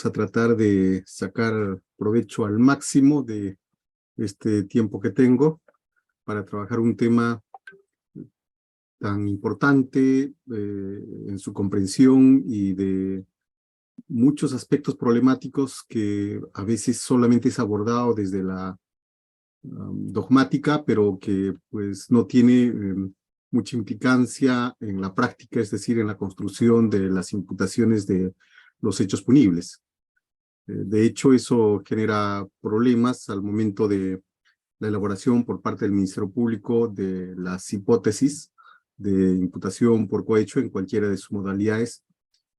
Vamos a tratar de sacar provecho al máximo de este tiempo que tengo para trabajar un tema tan importante en su comprensión y de muchos aspectos problemáticos que a veces solamente es abordado desde la dogmática, pero que pues no tiene mucha implicancia en la práctica, es decir, en la construcción de las imputaciones de los hechos punibles. De hecho, eso genera problemas al momento de la elaboración por parte del Ministerio Público de las hipótesis de imputación por cohecho en cualquiera de sus modalidades,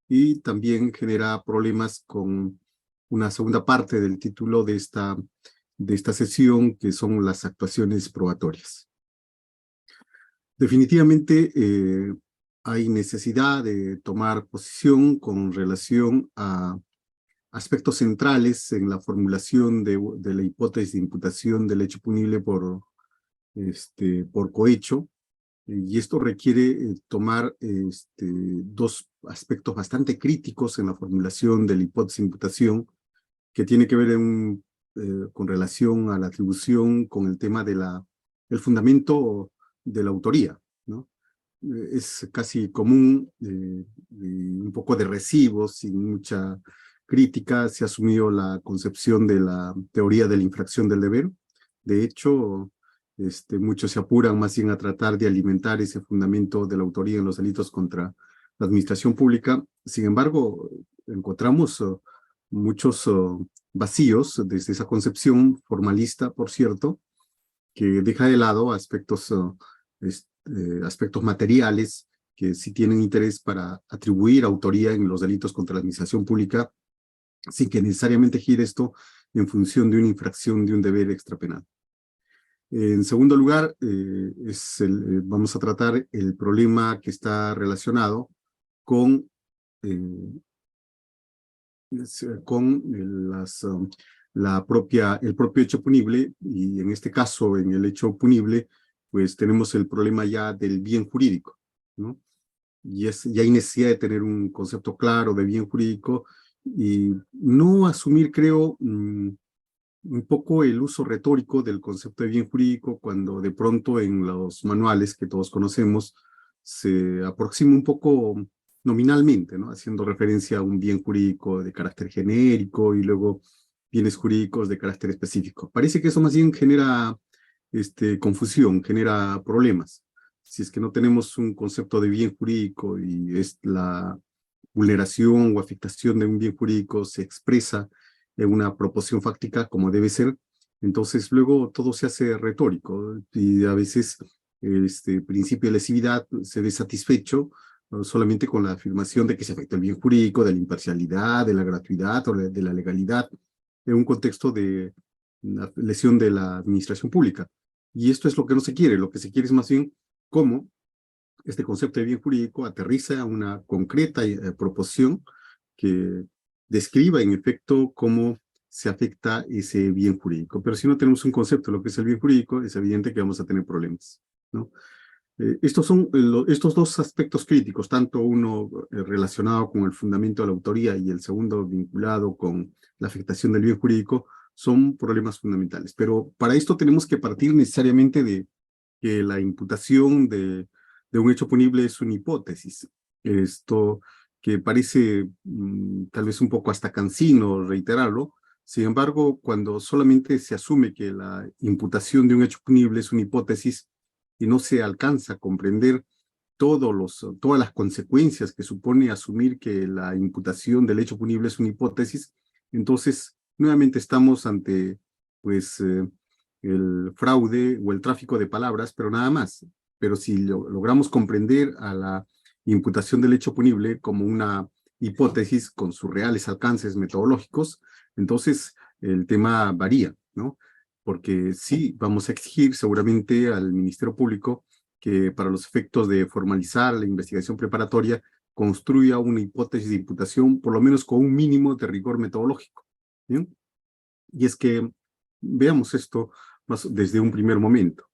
y también genera problemas con una segunda parte del título de esta sesión, que son las actuaciones probatorias. Definitivamente hay necesidad de tomar posición con relación a aspectos centrales en la formulación de la hipótesis de imputación del hecho punible por cohecho, y esto requiere tomar dos aspectos bastante críticos en la formulación de la hipótesis de imputación, que tiene que ver con relación a la atribución con el tema del fundamento de la autoría, ¿no? Es casi común, un poco de recibo, sin mucha crítica, se ha asumido la concepción de la teoría de la infracción del deber. De hecho, muchos se apuran más bien a tratar de alimentar ese fundamento de la autoría en los delitos contra la administración pública. Sin embargo, encontramos muchos vacíos desde esa concepción formalista, por cierto, que deja de lado aspectos materiales que sí tienen interés para atribuir autoría en los delitos contra la administración pública, sin que necesariamente gire esto en función de una infracción de un deber extrapenal. En segundo lugar, vamos a tratar el problema que está relacionado con, el propio hecho punible, y en este caso, en el hecho punible, pues tenemos el problema ya del bien jurídico, ¿no? Ya hay necesidad de tener un concepto claro de bien jurídico y no asumir, creo, un poco el uso retórico del concepto de bien jurídico, cuando de pronto en los manuales que todos conocemos se aproxima un poco nominalmente, ¿no? Haciendo referencia a un bien jurídico de carácter genérico y luego bienes jurídicos de carácter específico. Parece que eso más bien genera confusión, genera problemas. Si es que no tenemos un concepto de bien jurídico y es la vulneración o afectación de un bien jurídico se expresa en una proposición fáctica como debe ser, entonces luego todo se hace retórico y a veces este principio de lesividad se ve satisfecho solamente con la afirmación de que se afecta el bien jurídico, de la imparcialidad, de la gratuidad o de la legalidad en un contexto de una lesión de la administración pública. Y esto es lo que no se quiere. Lo que se quiere es más bien cómo este concepto de bien jurídico aterriza a una concreta proposición que describa en efecto cómo se afecta ese bien jurídico. Pero si no tenemos un concepto de lo que es el bien jurídico, es evidente que vamos a tener problemas, ¿no? Estos son estos dos aspectos críticos, tanto uno relacionado con el fundamento de la autoría y el segundo vinculado con la afectación del bien jurídico, son problemas fundamentales. Pero para esto tenemos que partir necesariamente de que la imputación de un hecho punible es una hipótesis. Esto que parece tal vez un poco hasta cansino reiterarlo. Sin embargo, cuando solamente se asume que la imputación de un hecho punible es una hipótesis y no se alcanza a comprender todas las consecuencias que supone asumir que la imputación del hecho punible es una hipótesis, entonces nuevamente estamos ante pues el fraude o el tráfico de palabras, pero nada más. Pero si logramos comprender a la imputación del hecho punible como una hipótesis con sus reales alcances metodológicos, entonces el tema varía, ¿no? Porque sí, vamos a exigir seguramente al Ministerio Público que para los efectos de formalizar la investigación preparatoria construya una hipótesis de imputación, por lo menos con un mínimo de rigor metodológico, ¿bien? Y es que veamos esto desde un primer momento.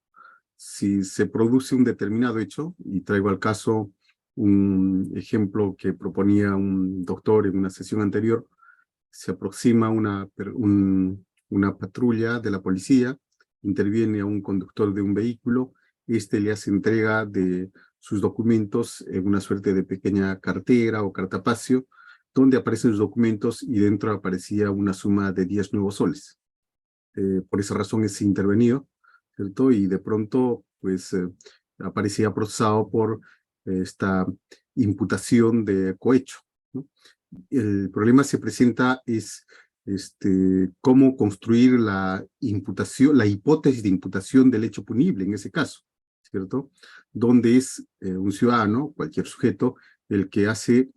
Si se produce un determinado hecho, y traigo al caso un ejemplo que proponía un doctor en una sesión anterior, se aproxima una patrulla de la policía, interviene a un conductor de un vehículo, este le hace entrega de sus documentos en una suerte de pequeña cartera o cartapacio, donde aparecen los documentos y dentro aparecía una suma de 10 nuevos soles. Por esa razón es intervenido, ¿cierto? Y de pronto, pues, aparecía procesado por esta imputación de cohecho, ¿no? El problema se presenta es cómo construir la imputación, la hipótesis de imputación del hecho punible en ese caso, ¿cierto? Donde es un ciudadano, cualquier sujeto, el que hace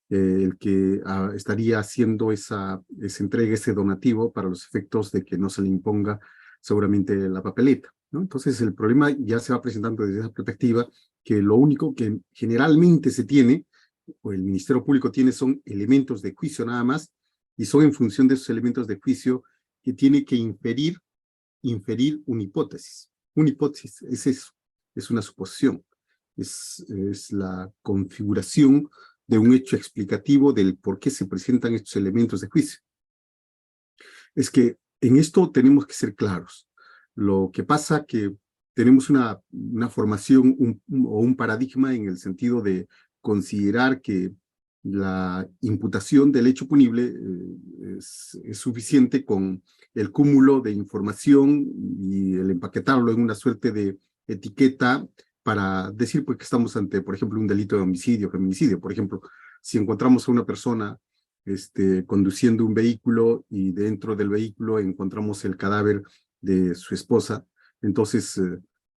el que estaría haciendo esa entrega, ese donativo para los efectos de que no se le imponga seguramente la papeleta, ¿no? Entonces el problema ya se va presentando desde esa perspectiva, que lo único que generalmente se tiene o el Ministerio Público tiene son elementos de juicio nada más, y son en función de esos elementos de juicio que tiene que inferir una hipótesis. Una hipótesis es eso, es una suposición, es la configuración de un hecho explicativo del por qué se presentan estos elementos de juicio. Es que en esto tenemos que ser claros. Lo que pasa que tenemos una formación o un paradigma en el sentido de considerar que la imputación del hecho punible es suficiente con el cúmulo de información y el empaquetarlo en una suerte de etiqueta para decir pues, que estamos ante, por ejemplo, un delito de homicidio, feminicidio. Por ejemplo, si encontramos a una persona conduciendo un vehículo y dentro del vehículo encontramos el cadáver de su esposa, entonces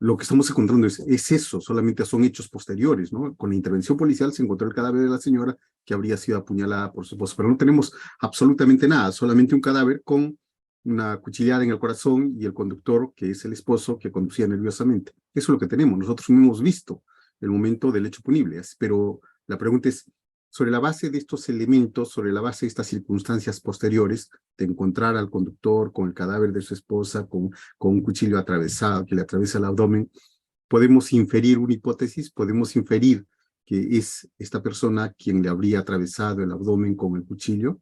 lo que estamos encontrando es eso, solamente son hechos posteriores, ¿no? Con la intervención policial se encontró el cadáver de la señora que habría sido apuñalada por su esposo, pero no tenemos absolutamente nada, solamente un cadáver con una cuchillada en el corazón y el conductor, que es el esposo, que conducía nerviosamente. Eso es lo que tenemos, nosotros no hemos visto el momento del hecho punible, pero la pregunta es, sobre la base de estos elementos, sobre la base de estas circunstancias posteriores, de encontrar al conductor con el cadáver de su esposa, con un cuchillo atravesado que le atraviesa el abdomen, podemos inferir una hipótesis, podemos inferir que es esta persona quien le habría atravesado el abdomen con el cuchillo.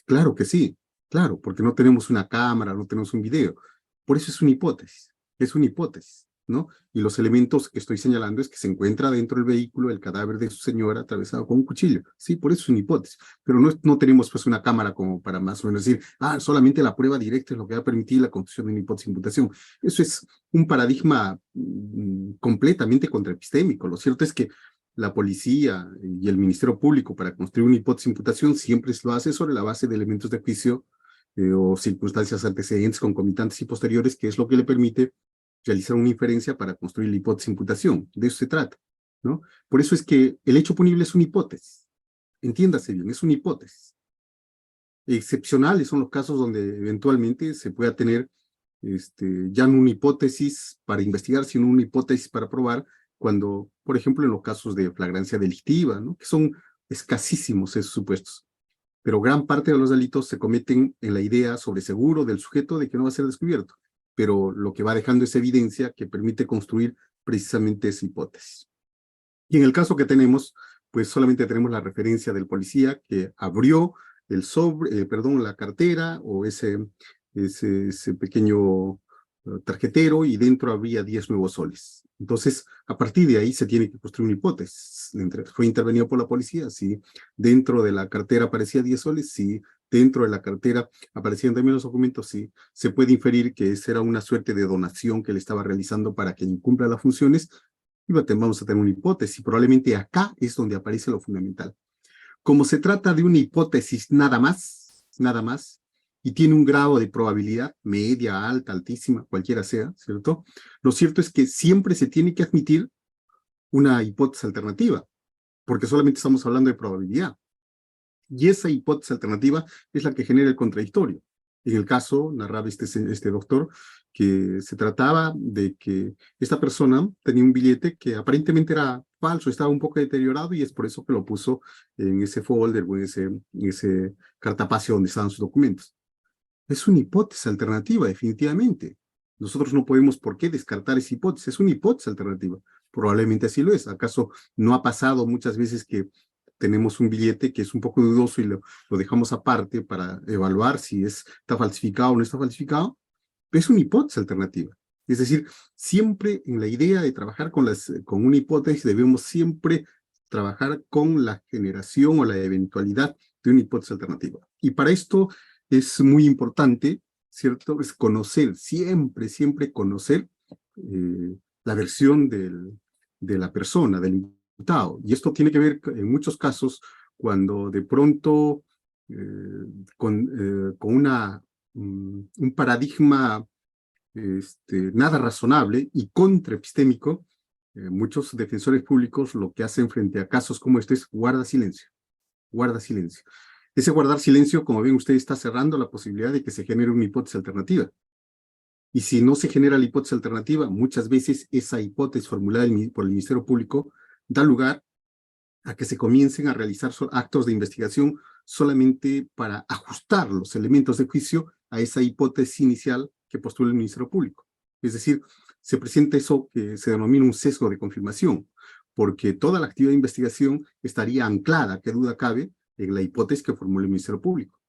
Claro que sí, claro, porque no tenemos una cámara, no tenemos un video. Por eso es una hipótesis, ¿no? Y los elementos que estoy señalando es que se encuentra dentro del vehículo el cadáver de su señora atravesado con un cuchillo. Sí, por eso es una hipótesis. Pero no tenemos pues una cámara como para más o menos decir, solamente la prueba directa es lo que va a permitir la construcción de una hipótesis de imputación. Eso es un paradigma completamente contraepistémico. Lo cierto es que la policía y el Ministerio Público para construir una hipótesis de imputación siempre lo hace sobre la base de elementos de juicio o circunstancias antecedentes, concomitantes y posteriores, que es lo que le permite realizar una inferencia para construir la hipótesis de imputación. De eso se trata, ¿no? Por eso es que el hecho punible es una hipótesis. Entiéndase bien, es una hipótesis. Excepcionales son los casos donde eventualmente se pueda tener ya no una hipótesis para investigar, sino una hipótesis para probar, cuando, por ejemplo, en los casos de flagrancia delictiva, ¿no? Que son escasísimos esos supuestos. Pero gran parte de los delitos se cometen en la idea sobre seguro del sujeto de que no va a ser descubierto, pero lo que va dejando es evidencia que permite construir precisamente esa hipótesis. Y en el caso que tenemos, pues solamente tenemos la referencia del policía que abrió la cartera o ese pequeño tarjetero y dentro había 10 nuevos soles. Entonces, a partir de ahí se tiene que construir una hipótesis. Fue intervenido por la policía, sí. Dentro de la cartera aparecía 10 soles, sí. Dentro de la cartera aparecían también los documentos, sí. Se puede inferir que esa era una suerte de donación que le estaba realizando para que incumpla las funciones. Y vamos a tener una hipótesis. Probablemente acá es donde aparece lo fundamental. Como se trata de una hipótesis nada más, y tiene un grado de probabilidad media, alta, altísima, cualquiera sea, ¿cierto? Lo cierto es que siempre se tiene que admitir una hipótesis alternativa, porque solamente estamos hablando de probabilidad. Y esa hipótesis alternativa es la que genera el contradictorio. En el caso, narraba este doctor, que se trataba de que esta persona tenía un billete que aparentemente era falso, estaba un poco deteriorado y es por eso que lo puso en ese folder o en ese cartapacio donde estaban sus documentos. Es una hipótesis alternativa, definitivamente. Nosotros no podemos por qué descartar esa hipótesis, es una hipótesis alternativa. Probablemente así lo es. ¿Acaso no ha pasado muchas veces que tenemos un billete que es un poco dudoso y lo dejamos aparte para evaluar si está falsificado o no está falsificado, es una hipótesis alternativa. Es decir, siempre en la idea de trabajar con una hipótesis debemos siempre trabajar con la generación o la eventualidad de una hipótesis alternativa. Y para esto es muy importante, ¿cierto? Es conocer, siempre conocer la versión de la persona, del imputado. Y esto tiene que ver en muchos casos cuando de pronto con un paradigma nada razonable y contraepistémico, muchos defensores públicos lo que hacen frente a casos como este es guarda silencio, guarda silencio. Ese guardar silencio, como ven usted, está cerrando la posibilidad de que se genere una hipótesis alternativa. Y si no se genera la hipótesis alternativa, muchas veces esa hipótesis formulada por el Ministerio Público da lugar a que se comiencen a realizar actos de investigación solamente para ajustar los elementos de juicio a esa hipótesis inicial que postula el Ministerio Público. Es decir, se presenta eso que se denomina un sesgo de confirmación, porque toda la actividad de investigación estaría anclada, qué duda cabe, en la hipótesis que formula el Ministerio Público.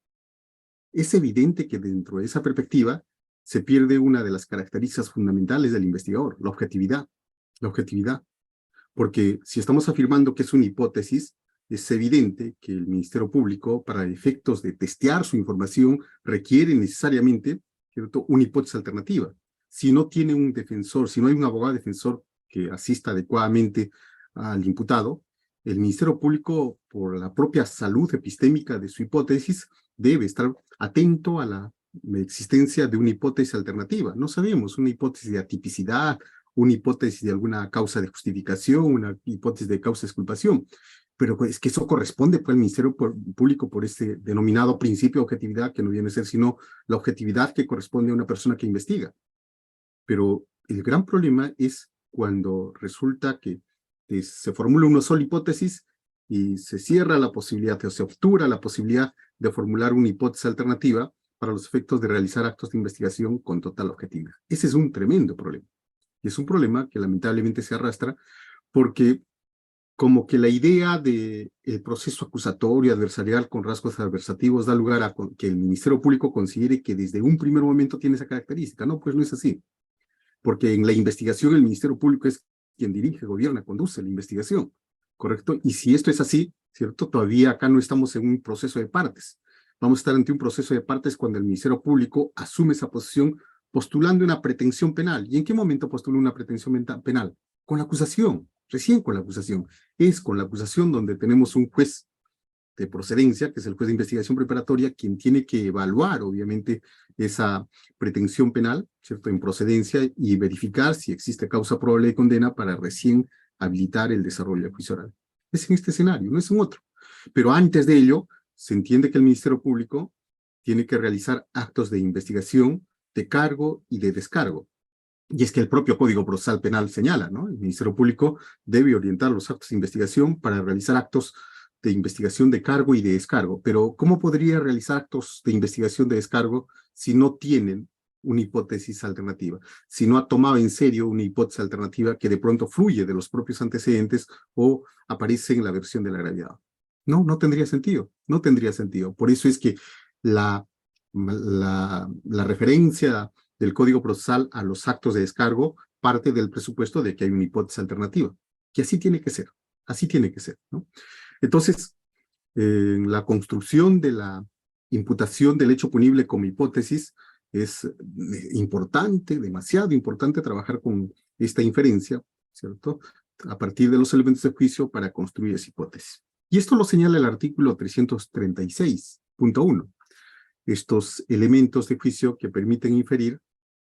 Es evidente que dentro de esa perspectiva se pierde una de las características fundamentales del investigador, la objetividad. La objetividad. Porque si estamos afirmando que es una hipótesis, es evidente que el Ministerio Público, para efectos de testear su información, requiere necesariamente, ¿cierto?, una hipótesis alternativa. Si no tiene un defensor, si no hay un abogado defensor que asista adecuadamente al imputado, el Ministerio Público, por la propia salud epistémica de su hipótesis, debe estar atento a la existencia de una hipótesis alternativa. No sabemos, una hipótesis de atipicidad, una hipótesis de alguna causa de justificación, una hipótesis de causa de exculpación. Pero es que eso corresponde pues, al Ministerio Público por este denominado principio de objetividad, que no viene a ser sino la objetividad que corresponde a una persona que investiga. Pero el gran problema es cuando resulta que se formula una sola hipótesis y se cierra la posibilidad, o se obtura la posibilidad de formular una hipótesis alternativa para los efectos de realizar actos de investigación con total objetividad. Ese es un tremendo problema. Y es un problema que lamentablemente se arrastra porque como que la idea del proceso acusatorio adversarial con rasgos adversativos da lugar a que el Ministerio Público considere que desde un primer momento tiene esa característica. No, pues no es así. Porque en la investigación el Ministerio Público es quien dirige, gobierna, conduce la investigación, ¿correcto? Y si esto es así, ¿cierto? Todavía acá no estamos en un proceso de partes. Vamos a estar ante un proceso de partes cuando el Ministerio Público asume esa posición postulando una pretensión penal. ¿Y en qué momento postula una pretensión penal? Con la acusación, recién con la acusación. Es con la acusación donde tenemos un juez de procedencia, que es el juez de investigación preparatoria, quien tiene que evaluar, obviamente, esa pretensión penal, ¿cierto?, en procedencia y verificar si existe causa probable de condena para recién habilitar el desarrollo del juicio oral. Es en este escenario, no es en otro. Pero antes de ello, se entiende que el Ministerio Público tiene que realizar actos de investigación, de cargo y de descargo. Y es que el propio Código Procesal Penal señala, ¿no? El Ministerio Público debe orientar los actos de investigación para realizar actos de investigación de cargo y de descargo. Pero, ¿cómo podría realizar actos de investigación de descargo si no tienen una hipótesis alternativa? Si no ha tomado en serio una hipótesis alternativa que de pronto fluye de los propios antecedentes o aparece en la versión de la gravedad. No, no tendría sentido, no tendría sentido. Por eso es que la referencia del Código Procesal a los actos de descargo parte del presupuesto de que hay una hipótesis alternativa, que así tiene que ser, ¿no? Entonces, en la construcción de la imputación del hecho punible como hipótesis, es importante, demasiado importante trabajar con esta inferencia, ¿cierto?, a partir de los elementos de juicio para construir esa hipótesis. Y esto lo señala el artículo 336.1. Estos elementos de juicio que permiten inferir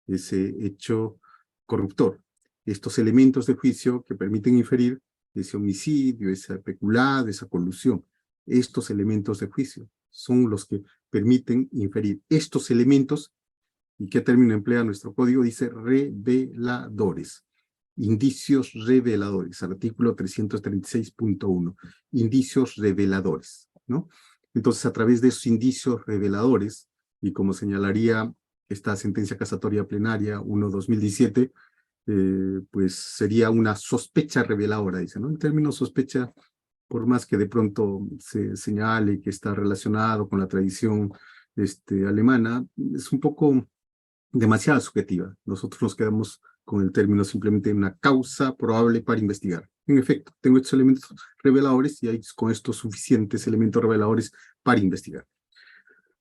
ese hecho corruptor. Estos elementos de juicio que permiten inferir ese homicidio, esa peculado, esa colusión. Estos elementos de juicio son los que permiten inferir. Estos elementos, ¿y qué término emplea nuestro código? Dice reveladores. Indicios reveladores, artículo 336.1. Indicios reveladores, ¿no? Entonces, a través de esos indicios reveladores, y como señalaría esta sentencia casatoria plenaria 1/2017, pues sería una sospecha reveladora, dice, ¿no? El término sospecha por más que de pronto se señale que está relacionado con la tradición alemana, es un poco demasiado subjetiva. Nosotros nos quedamos con el término simplemente una causa probable para investigar. En efecto, tengo estos elementos reveladores y hay con estos suficientes elementos reveladores para investigar.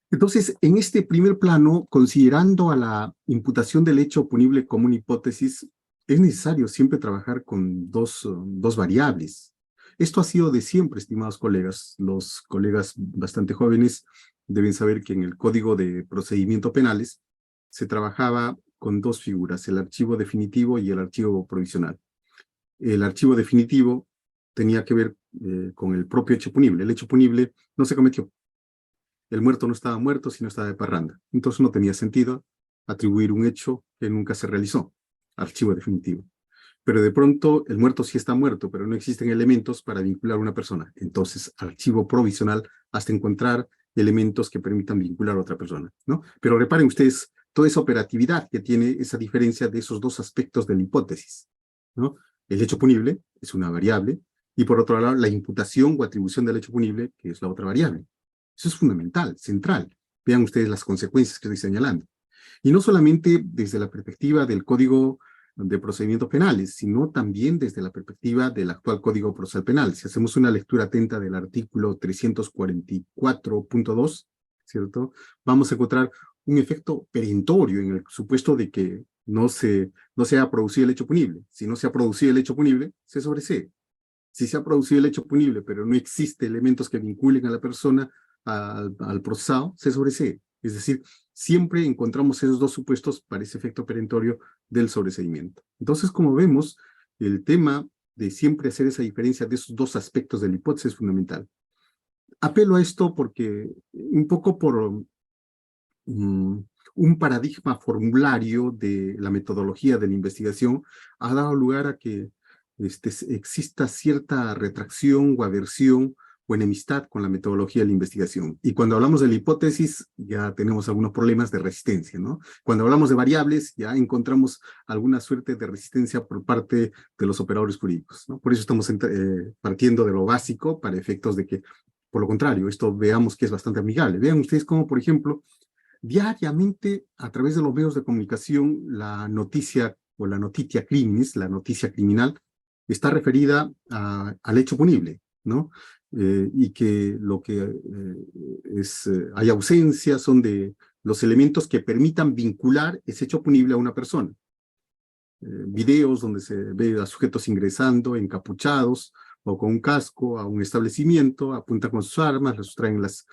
Entonces, en este primer plano, considerando a la imputación del hecho punible como una hipótesis, es necesario siempre trabajar con dos variables. Esto ha sido de siempre, estimados colegas. Los colegas bastante jóvenes deben saber que en el Código de Procedimientos Penales se trabajaba con dos figuras, el archivo definitivo y el archivo provisional. El archivo definitivo tenía que ver con el propio hecho punible. El hecho punible no se cometió. El muerto no estaba muerto, sino estaba de parranda. Entonces no tenía sentido atribuir un hecho que nunca se realizó. Archivo definitivo. Pero de pronto el muerto sí está muerto, pero no existen elementos para vincular a una persona. Entonces, archivo provisional hasta encontrar elementos que permitan vincular a otra persona, ¿no? Pero reparen ustedes toda esa operatividad que tiene esa diferencia de esos dos aspectos de la hipótesis, ¿no? El hecho punible es una variable y por otro lado la imputación o atribución del hecho punible, que es la otra variable. Eso es fundamental, central. Vean ustedes las consecuencias que estoy señalando. Y no solamente desde la perspectiva del Código de Procedimientos Penales, sino también desde la perspectiva del actual Código Procesal Penal. Si hacemos una lectura atenta del artículo 344.2, ¿cierto? Vamos a encontrar un efecto perentorio en el supuesto de que no se ha producido el hecho punible. Si no se ha producido el hecho punible, se sobresee. Si se ha producido el hecho punible, pero no existe elementos que vinculen a la persona al procesado, se sobresee. Es decir, siempre encontramos esos dos supuestos para ese efecto perentorio del sobreseimiento. Entonces, como vemos, el tema de siempre hacer esa diferencia de esos dos aspectos de la hipótesis es fundamental. Apelo a esto porque un poco por un paradigma formulario de la metodología de la investigación ha dado lugar a que exista cierta retracción o aversión o enemistad con la metodología de la investigación. Y cuando hablamos de la hipótesis, ya tenemos algunos problemas de resistencia, ¿no? Cuando hablamos de variables, ya encontramos alguna suerte de resistencia por parte de los operadores jurídicos, ¿no? Por eso estamos partiendo de lo básico para efectos de que, por lo contrario, esto veamos que es bastante amigable. Vean ustedes cómo, por ejemplo, diariamente, a través de los medios de comunicación, la noticia o la notitia criminis, la noticia criminal, está referida al hecho punible, ¿no? Y que lo que hay ausencia son de los elementos que permitan vincular ese hecho punible a una persona. Videos donde se ve a sujetos ingresando encapuchados o con un casco a un establecimiento, apuntan con sus armas, les sustraen las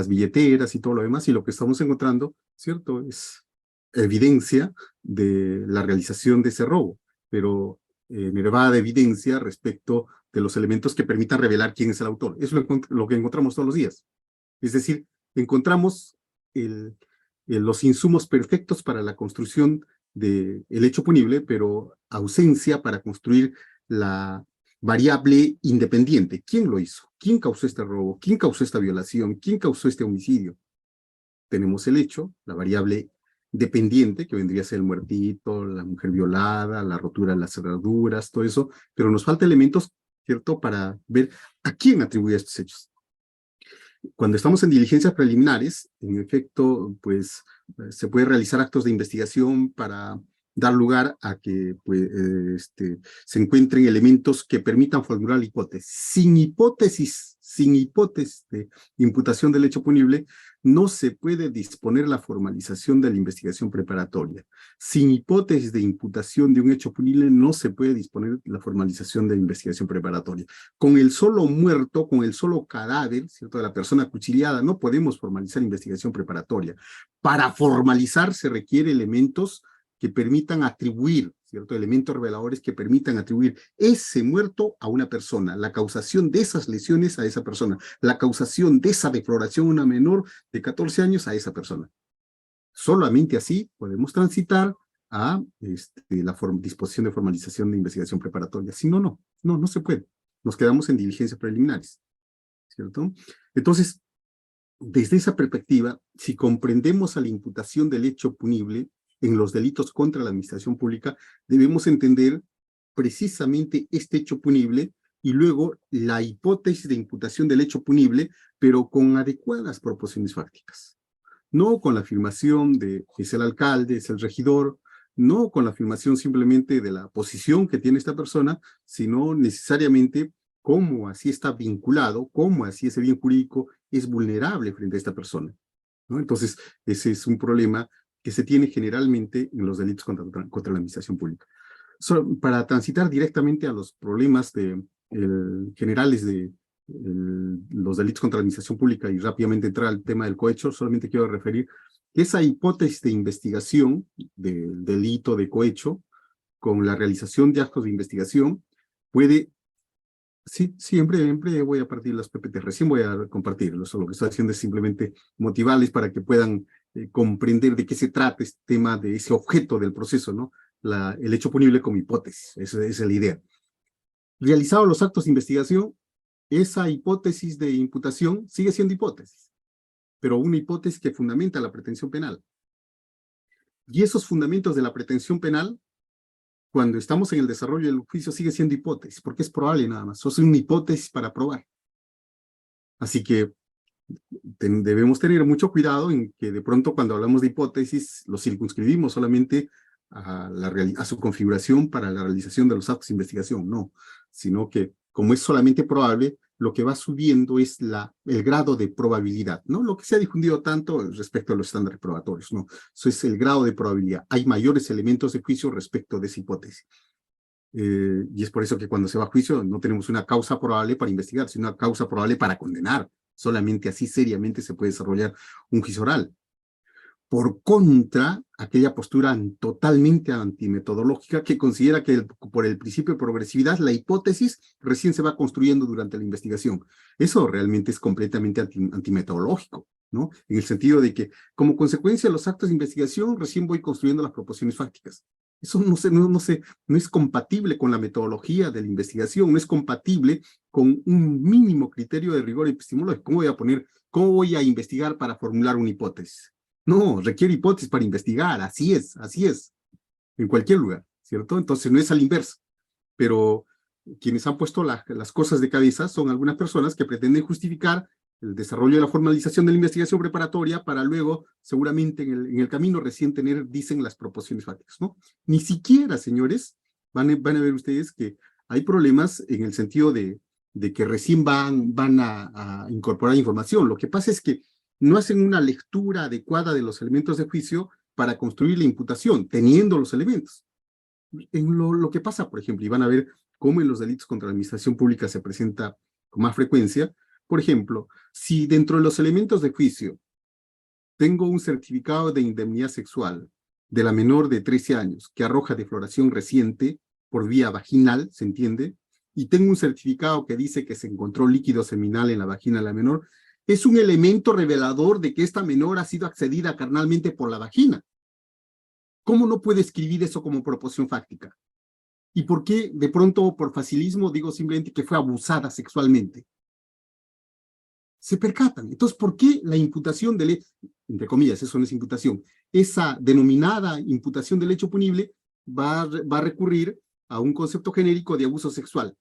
billeteras y todo lo demás, y lo que estamos encontrando, ¿cierto?, es evidencia de la realización de ese robo, pero nervada evidencia respecto de los elementos que permitan revelar quién es el autor. Eso es lo que encontramos todos los días. Es decir, encontramos los insumos perfectos para la construcción del hecho punible, pero ausencia para construir la variable independiente. ¿Quién lo hizo? ¿Quién causó este robo? ¿Quién causó esta violación? ¿Quién causó este homicidio? Tenemos el hecho, la variable dependiente, que vendría a ser el muertito, la mujer violada, la rotura de las cerraduras, todo eso, pero nos falta elementos, ¿cierto?, para ver a quién atribuye estos hechos. Cuando estamos en diligencias preliminares, en efecto, pues se puede realizar actos de investigación para dar lugar a que pues, se encuentren elementos que permitan formular la hipótesis. Sin hipótesis de imputación del hecho punible, no se puede disponer la formalización de la investigación preparatoria. Sin hipótesis de imputación de un hecho punible, no se puede disponer la formalización de la investigación preparatoria. Con el solo muerto, con el solo cadáver, ¿cierto?, de la persona acuchillada, no podemos formalizar investigación preparatoria. Para formalizar se requiere elementos que permitan atribuir, ¿cierto?, elementos reveladores que permitan atribuir ese muerto a una persona, la causación de esas lesiones a esa persona, la causación de esa defloración a una menor de 14 años a esa persona. Solamente así podemos transitar a la disposición de formalización de investigación preparatoria. Si no, no se puede. Nos quedamos en diligencias preliminares, ¿cierto? Entonces, desde esa perspectiva, si comprendemos a la imputación del hecho punible en los delitos contra la administración pública, debemos entender precisamente este hecho punible y luego la hipótesis de imputación del hecho punible, pero con adecuadas proporciones fácticas. No con la afirmación de es el alcalde, es el regidor, no con la afirmación simplemente de la posición que tiene esta persona, sino necesariamente cómo así está vinculado, cómo así ese bien jurídico es vulnerable frente a esta persona, ¿no? Entonces, ese es un problema que se tiene generalmente en los delitos contra la administración pública. Para transitar directamente a los problemas generales de los delitos contra la administración pública y rápidamente entrar al tema del cohecho, solamente quiero referir que esa hipótesis de investigación del delito de cohecho con la realización de actos de investigación puede, sí, siempre voy a partir las PPT, recién voy a compartirlo, lo que estoy haciendo es simplemente motivarles para que puedan comprender de qué se trata este tema de ese objeto del proceso, ¿no? El hecho punible como hipótesis, esa es la idea. Realizados los actos de investigación, esa hipótesis de imputación sigue siendo hipótesis, pero una hipótesis que fundamenta la pretensión penal. Y esos fundamentos de la pretensión penal, cuando estamos en el desarrollo del juicio, sigue siendo hipótesis, porque es probable nada más, es una hipótesis para probar. Así que debemos tener mucho cuidado en que de pronto cuando hablamos de hipótesis, lo circunscribimos solamente a su configuración para la realización de los actos de investigación, no, sino que como es solamente probable, lo que va subiendo es el grado de probabilidad, ¿no? Lo que se ha difundido tanto respecto a los estándares probatorios, ¿no? Eso es el grado de probabilidad. Hay mayores elementos de juicio respecto de esa hipótesis. Y es por eso que cuando se va a juicio no tenemos una causa probable para investigar, sino una causa probable para condenar. Solamente así seriamente se puede desarrollar un juicio oral. Por contra, aquella postura totalmente antimetodológica que considera que por el principio de progresividad la hipótesis recién se va construyendo durante la investigación. Eso realmente es completamente antimetodológico, ¿no? En el sentido de que como consecuencia de los actos de investigación recién voy construyendo las proposiciones fácticas. Eso no es compatible con la metodología de la investigación, no es compatible con un mínimo criterio de rigor epistemológico. ¿Cómo voy a investigar para formular una hipótesis? No, requiere hipótesis para investigar, así es, en cualquier lugar, ¿cierto? Entonces no es al inverso, pero quienes han puesto las cosas de cabeza son algunas personas que pretenden justificar el desarrollo de la formalización de la investigación preparatoria para luego, seguramente en el camino recién dicen las proposiciones fácticas, ¿no? Ni siquiera, señores, van a ver ustedes que hay problemas en el sentido de que recién van a incorporar información. Lo que pasa es que no hacen una lectura adecuada de los elementos de juicio para construir la imputación, teniendo los elementos. En lo que pasa, por ejemplo, y van a ver cómo en los delitos contra la administración pública se presenta con más frecuencia. Por ejemplo, si dentro de los elementos de juicio tengo un certificado de indemnidad sexual de la menor de 13 años que arroja defloración reciente por vía vaginal, ¿se entiende? Y tengo un certificado que dice que se encontró líquido seminal en la vagina de la menor, es un elemento revelador de que esta menor ha sido accedida carnalmente por la vagina. ¿Cómo no puede escribir eso como proposición fáctica? ¿Y por qué de pronto por facilismo digo simplemente que fue abusada sexualmente? Se percatan. Entonces, ¿por qué la imputación del hecho, entre comillas, eso no es imputación, esa denominada imputación del hecho punible va a recurrir a un concepto genérico de abuso sexual?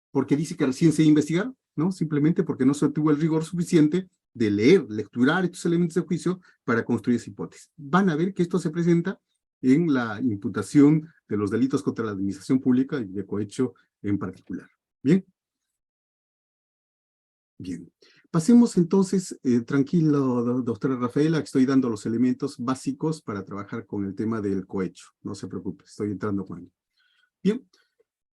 Porque dice que recién se debe investigar, ¿no? Simplemente porque no se tuvo el rigor suficiente de lecturar estos elementos de juicio para construir esa hipótesis. Van a ver que esto se presenta en la imputación de los delitos contra la administración pública y de cohecho en particular. ¿Bien? Bien. Pasemos entonces, tranquilo, doctora Rafaela, que estoy dando los elementos básicos para trabajar con el tema del cohecho. No se preocupe, estoy entrando con él. Bien,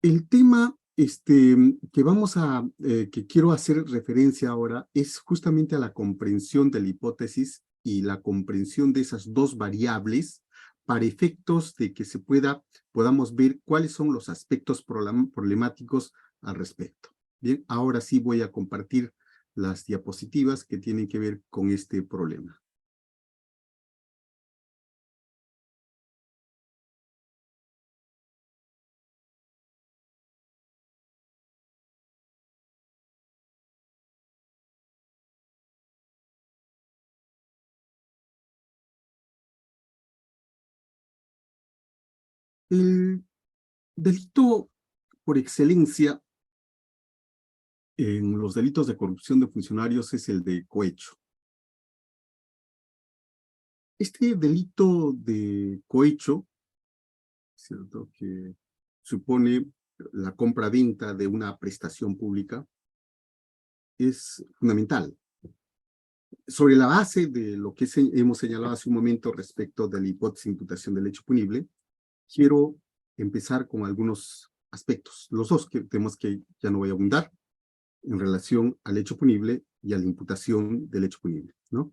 el tema que quiero hacer referencia ahora es justamente a la comprensión de la hipótesis y la comprensión de esas dos variables para efectos de que podamos ver cuáles son los aspectos problemáticos al respecto. Bien, ahora sí voy a compartir las diapositivas que tienen que ver con este problema. El delito por excelencia en los delitos de corrupción de funcionarios es el de cohecho. Este delito de cohecho, ¿cierto?, que supone la compra-venta de una prestación pública, es fundamental. Sobre la base de lo que hemos señalado hace un momento respecto de la hipótesis de imputación del hecho punible, quiero empezar con algunos aspectos, los dos que tenemos que ya no voy a abundar, en relación al hecho punible y a la imputación del hecho punible, ¿no?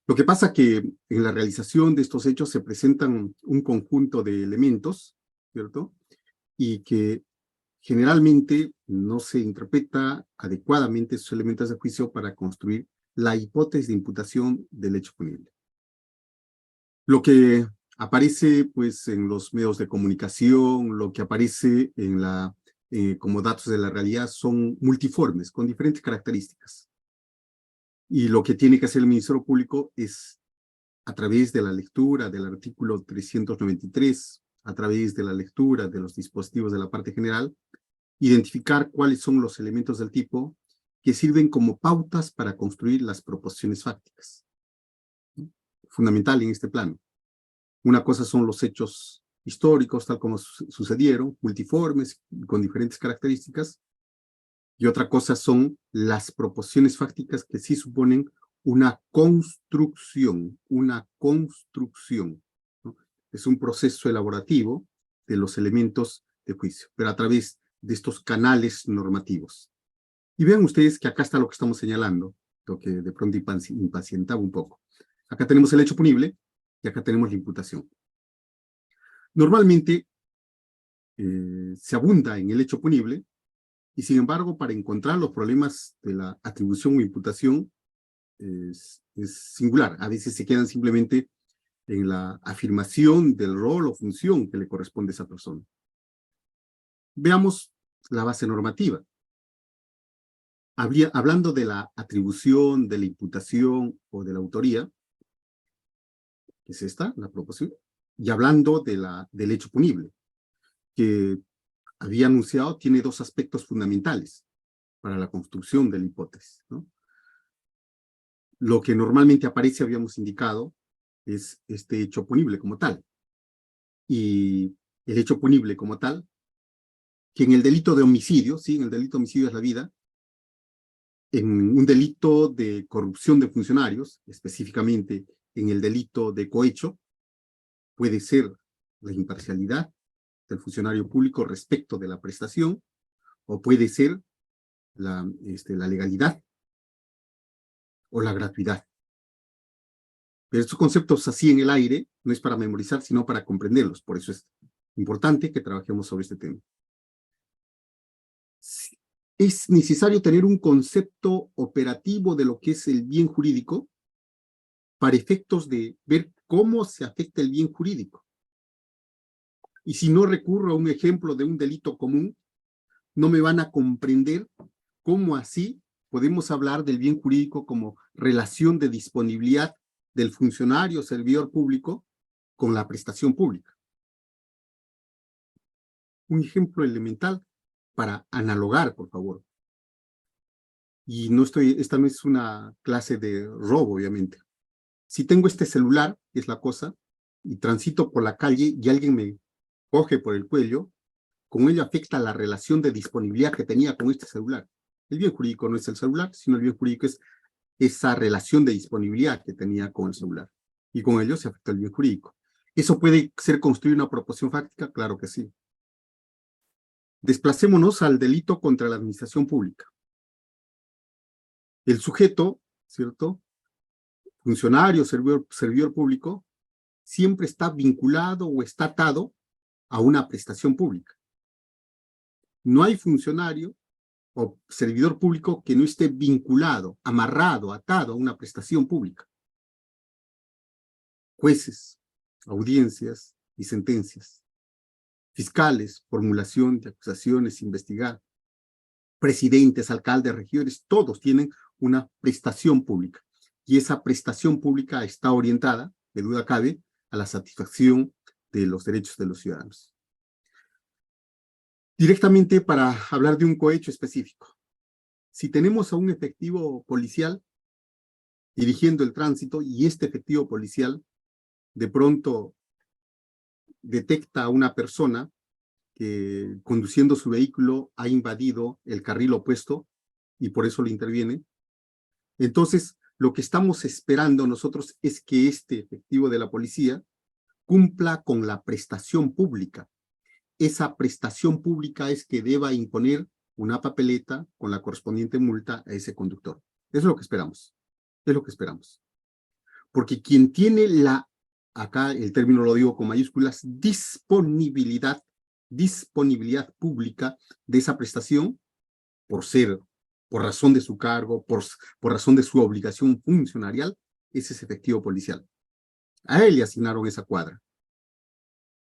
Lo que pasa que en la realización de estos hechos se presentan un conjunto de elementos, ¿cierto? Y que generalmente no se interpreta adecuadamente esos elementos de juicio para construir la hipótesis de imputación del hecho punible. Lo que aparece pues en los medios de comunicación, lo que aparece en como datos de la realidad son multiformes, con diferentes características. Y lo que tiene que hacer el Ministerio Público es, a través de la lectura del artículo 393, a través de la lectura de los dispositivos de la parte general, identificar cuáles son los elementos del tipo que sirven como pautas para construir las proposiciones fácticas. Fundamental en este plano. Una cosa son los hechos históricos, tal como sucedieron, multiformes, con diferentes características, y otra cosa son las proposiciones fácticas que sí suponen una construcción, ¿no? Es un proceso elaborativo de los elementos de juicio, pero a través de estos canales normativos. Y vean ustedes que acá está lo que estamos señalando, lo que de pronto impacientaba un poco. Acá tenemos el hecho punible y acá tenemos la imputación. Normalmente se abunda en el hecho punible y sin embargo para encontrar los problemas de la atribución o imputación es singular. A veces se quedan simplemente en la afirmación del rol o función que le corresponde a esa persona. Veamos la base normativa. Hablando de la atribución, de la imputación o de la autoría, que es esta, la proposición, y hablando del hecho punible, que había anunciado, tiene dos aspectos fundamentales para la construcción de la hipótesis, ¿no? Lo que normalmente aparece, habíamos indicado, es este hecho punible como tal. Y el hecho punible como tal, que en el delito de homicidio, sí, en el delito de homicidio es la vida, en un delito de corrupción de funcionarios, específicamente en el delito de cohecho, puede ser la imparcialidad del funcionario público respecto de la prestación, o puede ser la legalidad o la gratuidad. Pero estos conceptos así en el aire no es para memorizar, sino para comprenderlos. Por eso es importante que trabajemos sobre este tema. Es necesario tener un concepto operativo de lo que es el bien jurídico para efectos de ver cómo se afecta el bien jurídico. Y si no recurro a un ejemplo de un delito común, no me van a comprender cómo así podemos hablar del bien jurídico como relación de disponibilidad del funcionario o servidor público con la prestación pública. Un ejemplo elemental para analogar, por favor. Y esta no es una clase de robo, obviamente. Si tengo este celular, es la cosa, y transito por la calle y alguien me coge por el cuello, con ello afecta la relación de disponibilidad que tenía con este celular. El bien jurídico no es el celular, sino el bien jurídico es esa relación de disponibilidad que tenía con el celular. Y con ello se afecta el bien jurídico. ¿Eso puede ser construir una proposición fáctica? Claro que sí. Desplacémonos al delito contra la administración pública. El sujeto, ¿cierto?, funcionario, servidor público, siempre está vinculado o está atado a una prestación pública. No hay funcionario o servidor público que no esté vinculado, amarrado, atado a una prestación pública. Jueces, audiencias y sentencias. Fiscales, formulación de acusaciones, investigar. Presidentes, alcaldes, regidores, todos tienen una prestación pública. Y esa prestación pública está orientada, de duda cabe, a la satisfacción de los derechos de los ciudadanos. Directamente para hablar de un cohecho específico. si tenemos a un efectivo policial dirigiendo el tránsito y este efectivo policial de pronto detecta a una persona que conduciendo su vehículo ha invadido el carril opuesto y por eso le interviene, entonces lo que estamos esperando nosotros es que este efectivo de la policía cumpla con la prestación pública. Esa prestación pública es que deba imponer una papeleta con la correspondiente multa a ese conductor. Eso es lo que esperamos. Es lo que esperamos. Porque quien tiene acá el término lo digo con mayúsculas, disponibilidad pública de esa prestación, por razón de su cargo, por razón de su obligación funcionarial, es ese efectivo policial. A él le asignaron esa cuadra.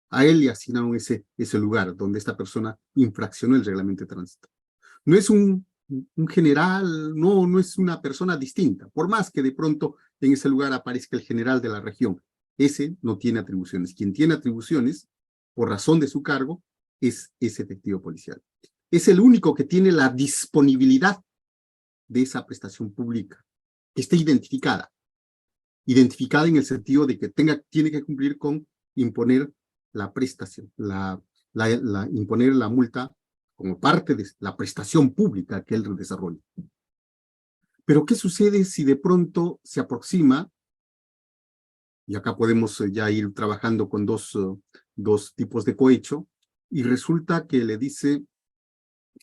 A él le asignaron ese lugar donde esta persona infraccionó el reglamento de tránsito. No es un general, no es una persona distinta, por más que de pronto en ese lugar aparezca el general de la región. Ese no tiene atribuciones. Quien tiene atribuciones, por razón de su cargo, es ese efectivo policial. Es el único que tiene la disponibilidad de esa prestación pública, que esté identificada en el sentido de que tiene que cumplir con imponer la prestación, imponer la multa como parte de la prestación pública que él desarrolla. Pero ¿qué sucede si de pronto se aproxima, y acá podemos ya ir trabajando con dos tipos de cohecho, y resulta que le dice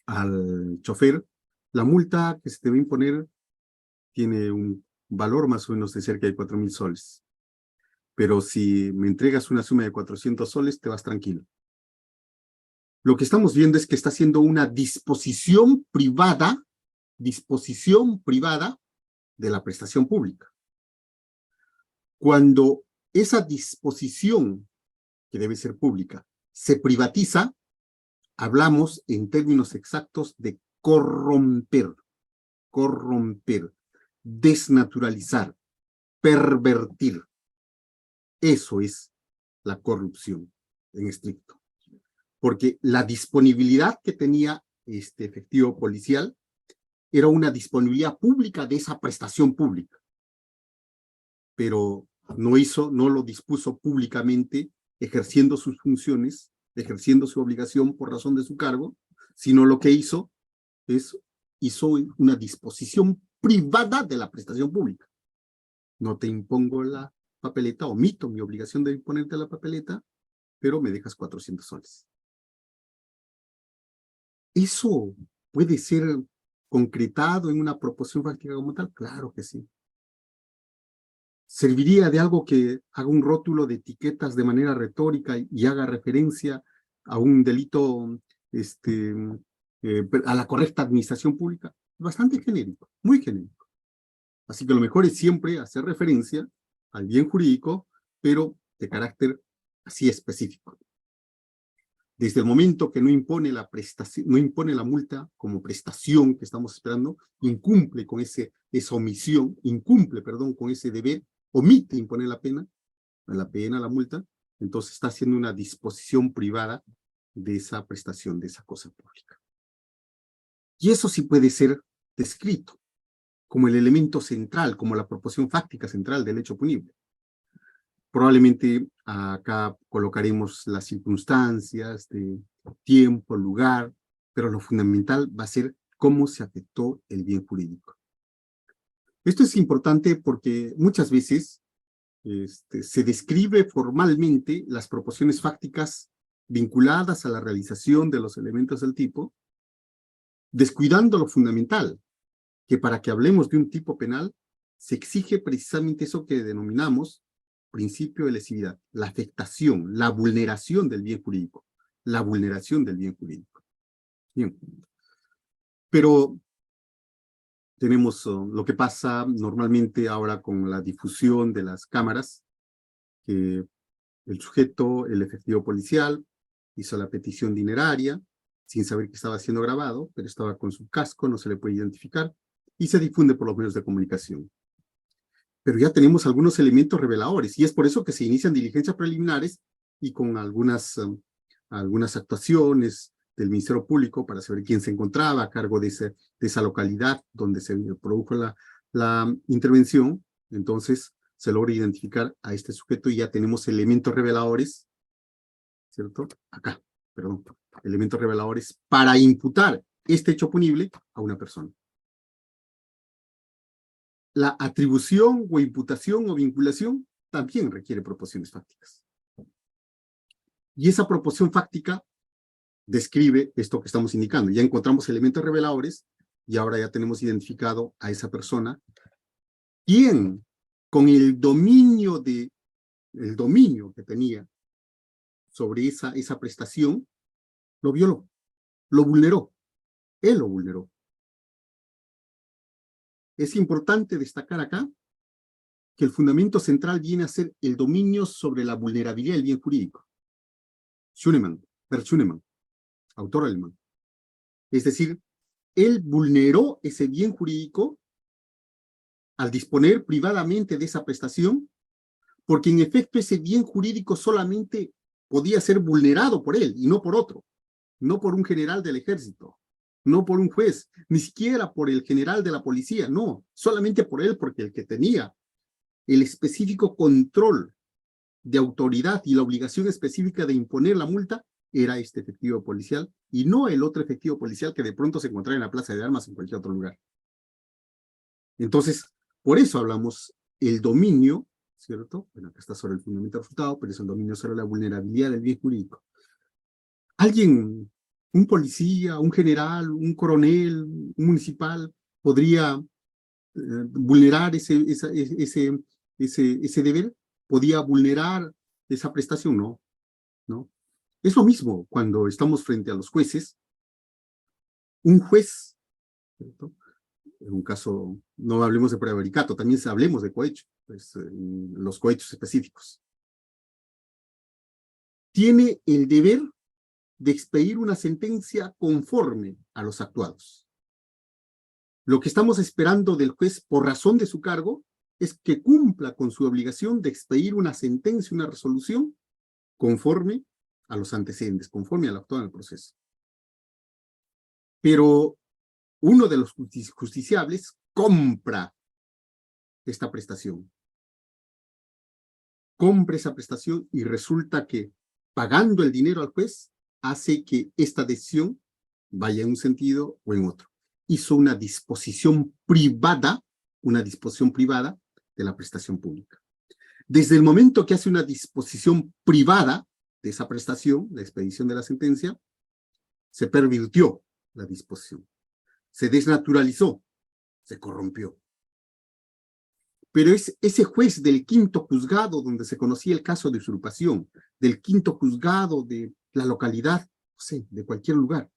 al chofer, la multa que se te va a imponer tiene un valor más o menos de cerca de 4.000 soles. Pero si me entregas una suma de 400 soles, te vas tranquilo. Lo que estamos viendo es que está haciendo una disposición privada de la prestación pública. Cuando esa disposición, que debe ser pública, se privatiza, hablamos en términos exactos de corromper, desnaturalizar, pervertir. Eso es la corrupción en estricto. Porque la disponibilidad que tenía este efectivo policial era una disponibilidad pública de esa prestación pública. Pero no lo dispuso públicamente, ejerciendo sus funciones, ejerciendo su obligación por razón de su cargo, sino lo que hizo una disposición privada de la prestación pública. No te impongo la papeleta, omito mi obligación de imponerte la papeleta, pero me dejas 400 soles. ¿Eso puede ser concretado en una proposición fáctica como tal? Claro que sí. ¿Serviría de algo que haga un rótulo de etiquetas de manera retórica y haga referencia a un delito, a la correcta administración pública? Bastante genérico, muy genérico. Así que lo mejor es siempre hacer referencia al bien jurídico, pero de carácter así específico. Desde el momento que no impone la multa como prestación que estamos esperando, incumple con esa omisión, con ese deber, omite imponer la multa, entonces está haciendo una disposición privada de esa prestación, de esa cosa pública. Y eso sí puede ser descrito como el elemento central, como la proposición fáctica central del hecho punible. Probablemente acá colocaremos las circunstancias de tiempo, lugar, pero lo fundamental va a ser cómo se afectó el bien jurídico. Esto es importante porque muchas veces se describe formalmente las proposiciones fácticas vinculadas a la realización de los elementos del tipo, descuidando lo fundamental, que para que hablemos de un tipo penal se exige precisamente eso que denominamos principio de lesividad, la afectación, la vulneración del bien jurídico, Bien. Pero tenemos lo que pasa normalmente ahora con la difusión de las cámaras, que el sujeto, el efectivo policial, hizo la petición dineraria, sin saber que estaba siendo grabado, pero estaba con su casco, no se le puede identificar, y se difunde por los medios de comunicación. Pero ya tenemos algunos elementos reveladores, y es por eso que se inician diligencias preliminares y con algunas actuaciones del Ministerio Público para saber quién se encontraba a cargo de esa localidad donde se produjo la intervención. Entonces se logra identificar a este sujeto y ya tenemos elementos reveladores, ¿cierto? Acá, perdón, elementos reveladores para imputar este hecho punible a una persona. La atribución o imputación o vinculación también requiere proporciones fácticas. Y esa proporción fáctica describe esto que estamos indicando. Ya encontramos elementos reveladores y ahora ya tenemos identificado a esa persona, quien con el dominio que tenía sobre esa prestación, lo violó, lo vulneró, él lo vulneró. Es importante destacar acá que el fundamento central viene a ser el dominio sobre la vulnerabilidad del bien jurídico. Bert Schunemann, autor alemán. Es decir, él vulneró ese bien jurídico al disponer privadamente de esa prestación, porque en efecto ese bien jurídico solamente podía ser vulnerado por él y no por otro, no por un general del ejército, no por un juez, ni siquiera por el general de la policía, no, solamente por él, porque el que tenía el específico control de autoridad y la obligación específica de imponer la multa era este efectivo policial y no el otro efectivo policial que de pronto se encontraba en la plaza de armas o en cualquier otro lugar. Entonces, por eso hablamos el dominio, ¿cierto? Bueno, acá está sobre el fundamento del resultado, pero es el dominio sobre la vulnerabilidad del bien jurídico. Alguien, un policía, un general, un coronel, un municipal, podría vulnerar ese deber, podía vulnerar esa prestación, no. Es lo mismo cuando estamos frente a los jueces. Un juez, ¿cierto? En un caso, no hablemos de prevaricato, también hablemos de cohecho, pues, los cohechos específicos. Tiene el deber de expedir una sentencia conforme a los actuados. Lo que estamos esperando del juez por razón de su cargo es que cumpla con su obligación de expedir una sentencia, una resolución conforme a los antecedentes, conforme a lo actuado en el proceso. Pero uno de los justiciables compra esta prestación. Compra esa prestación y resulta que pagando el dinero al juez hace que esta decisión vaya en un sentido o en otro. Hizo una disposición privada de la prestación pública. Desde el momento que hace una disposición privada de esa prestación, la expedición de la sentencia, se pervirtió la disposición, se desnaturalizó, se corrompió. Pero es ese juez del quinto juzgado donde se conocía el caso de usurpación, del quinto juzgado de la localidad, no sé, de cualquier lugar.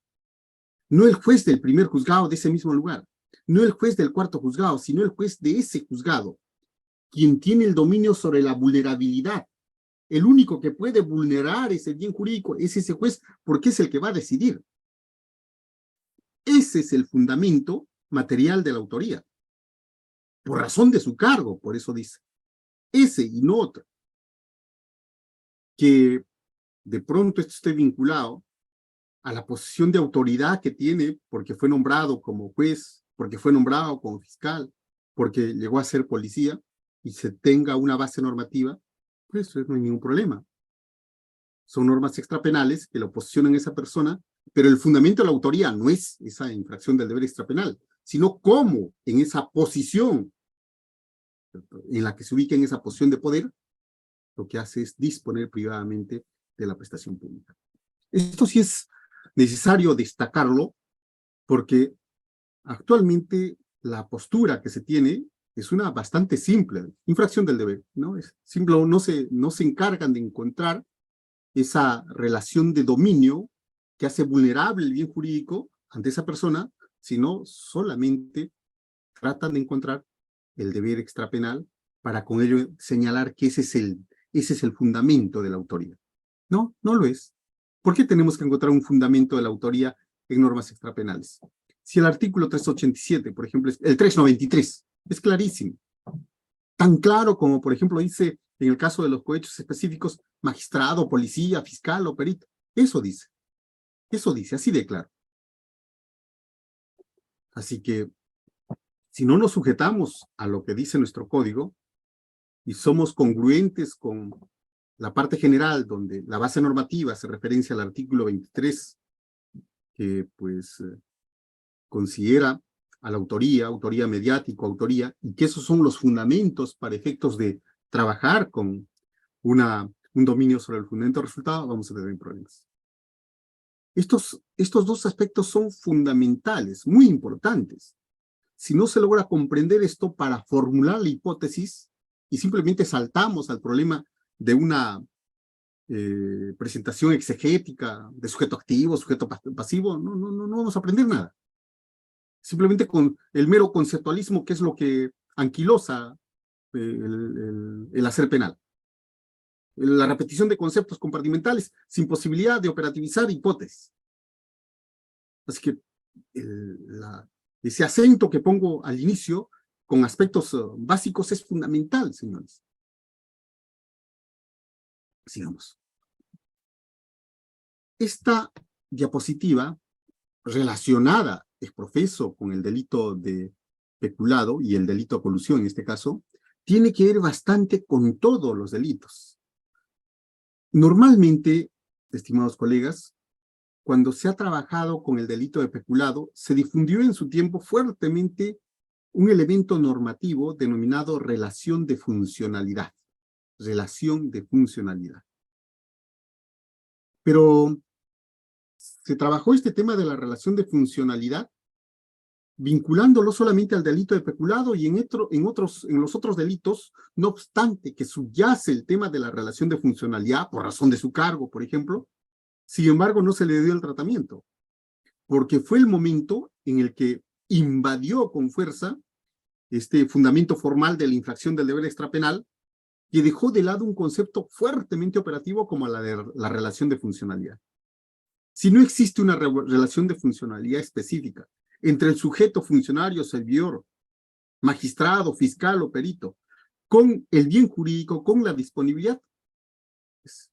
No el juez del primer juzgado de ese mismo lugar, no el juez del cuarto juzgado, sino el juez de ese juzgado, quien tiene el dominio sobre la vulnerabilidad. El único que puede vulnerar ese bien jurídico es ese juez, porque es el que va a decidir. Ese es el fundamento material de la autoría. Por razón de su cargo, por eso dice. Ese y no otro. Que de pronto esto esté vinculado a la posición de autoridad que tiene porque fue nombrado como juez, porque fue nombrado como fiscal, porque llegó a ser policía y se tenga una base normativa, pues no hay ningún problema. Son normas extrapenales que lo posicionan a esa persona, pero el fundamento de la autoría no es esa infracción del deber extrapenal, sino cómo en esa posición en la que se ubica en esa posición de poder, lo que hace es disponer privadamente de la prestación pública. Esto sí es necesario destacarlo porque actualmente la postura que se tiene es una bastante simple, infracción del deber, ¿no? Es simple, no se encargan de encontrar esa relación de dominio que hace vulnerable el bien jurídico ante esa persona, sino solamente tratan de encontrar el deber extrapenal para con ello señalar que ese es el fundamento de la autoría. No, no lo es. ¿Por qué tenemos que encontrar un fundamento de la autoría en normas extrapenales? Si el artículo 387, por ejemplo, el 393, es clarísimo. Tan claro como, por ejemplo, dice en el caso de los cohechos específicos, magistrado, policía, fiscal o perito. Eso dice. Eso dice, así de claro. Así que, si no nos sujetamos a lo que dice nuestro código y somos congruentes con la parte general, donde la base normativa hace referencia al artículo 23, que pues considera a la autoría, autoría mediática, autoría, y que esos son los fundamentos para efectos de trabajar con un dominio sobre el fundamento resultado, vamos a tener problemas. Estos dos aspectos son fundamentales, muy importantes. Si no se logra comprender esto para formular la hipótesis y simplemente saltamos al problema de una presentación exegética de sujeto activo, sujeto pasivo, no vamos a aprender nada. Simplemente con el mero conceptualismo, que es lo que anquilosa el hacer penal. La repetición de conceptos compartimentales sin posibilidad de operativizar hipótesis. Así que ese acento que pongo al inicio con aspectos básicos es fundamental, señores. Sigamos. Esta diapositiva relacionada exprofeso con el delito de peculado y el delito de colusión en este caso, tiene que ver bastante con todos los delitos. Normalmente, estimados colegas, cuando se ha trabajado con el delito de peculado, se difundió en su tiempo fuertemente un elemento normativo denominado relación de funcionalidad. Relación de funcionalidad. Pero se trabajó este tema de la relación de funcionalidad vinculándolo solamente al delito de peculado y en los otros delitos, no obstante que subyace el tema de la relación de funcionalidad por razón de su cargo, por ejemplo, sin embargo no se le dio el tratamiento, porque fue el momento en el que invadió con fuerza este fundamento formal de la infracción del deber extrapenal y dejó de lado un concepto fuertemente operativo como la de la relación de funcionalidad. Si no existe una relación de funcionalidad específica entre el sujeto funcionario, servidor, magistrado, fiscal o perito, con el bien jurídico, con la disponibilidad, pues,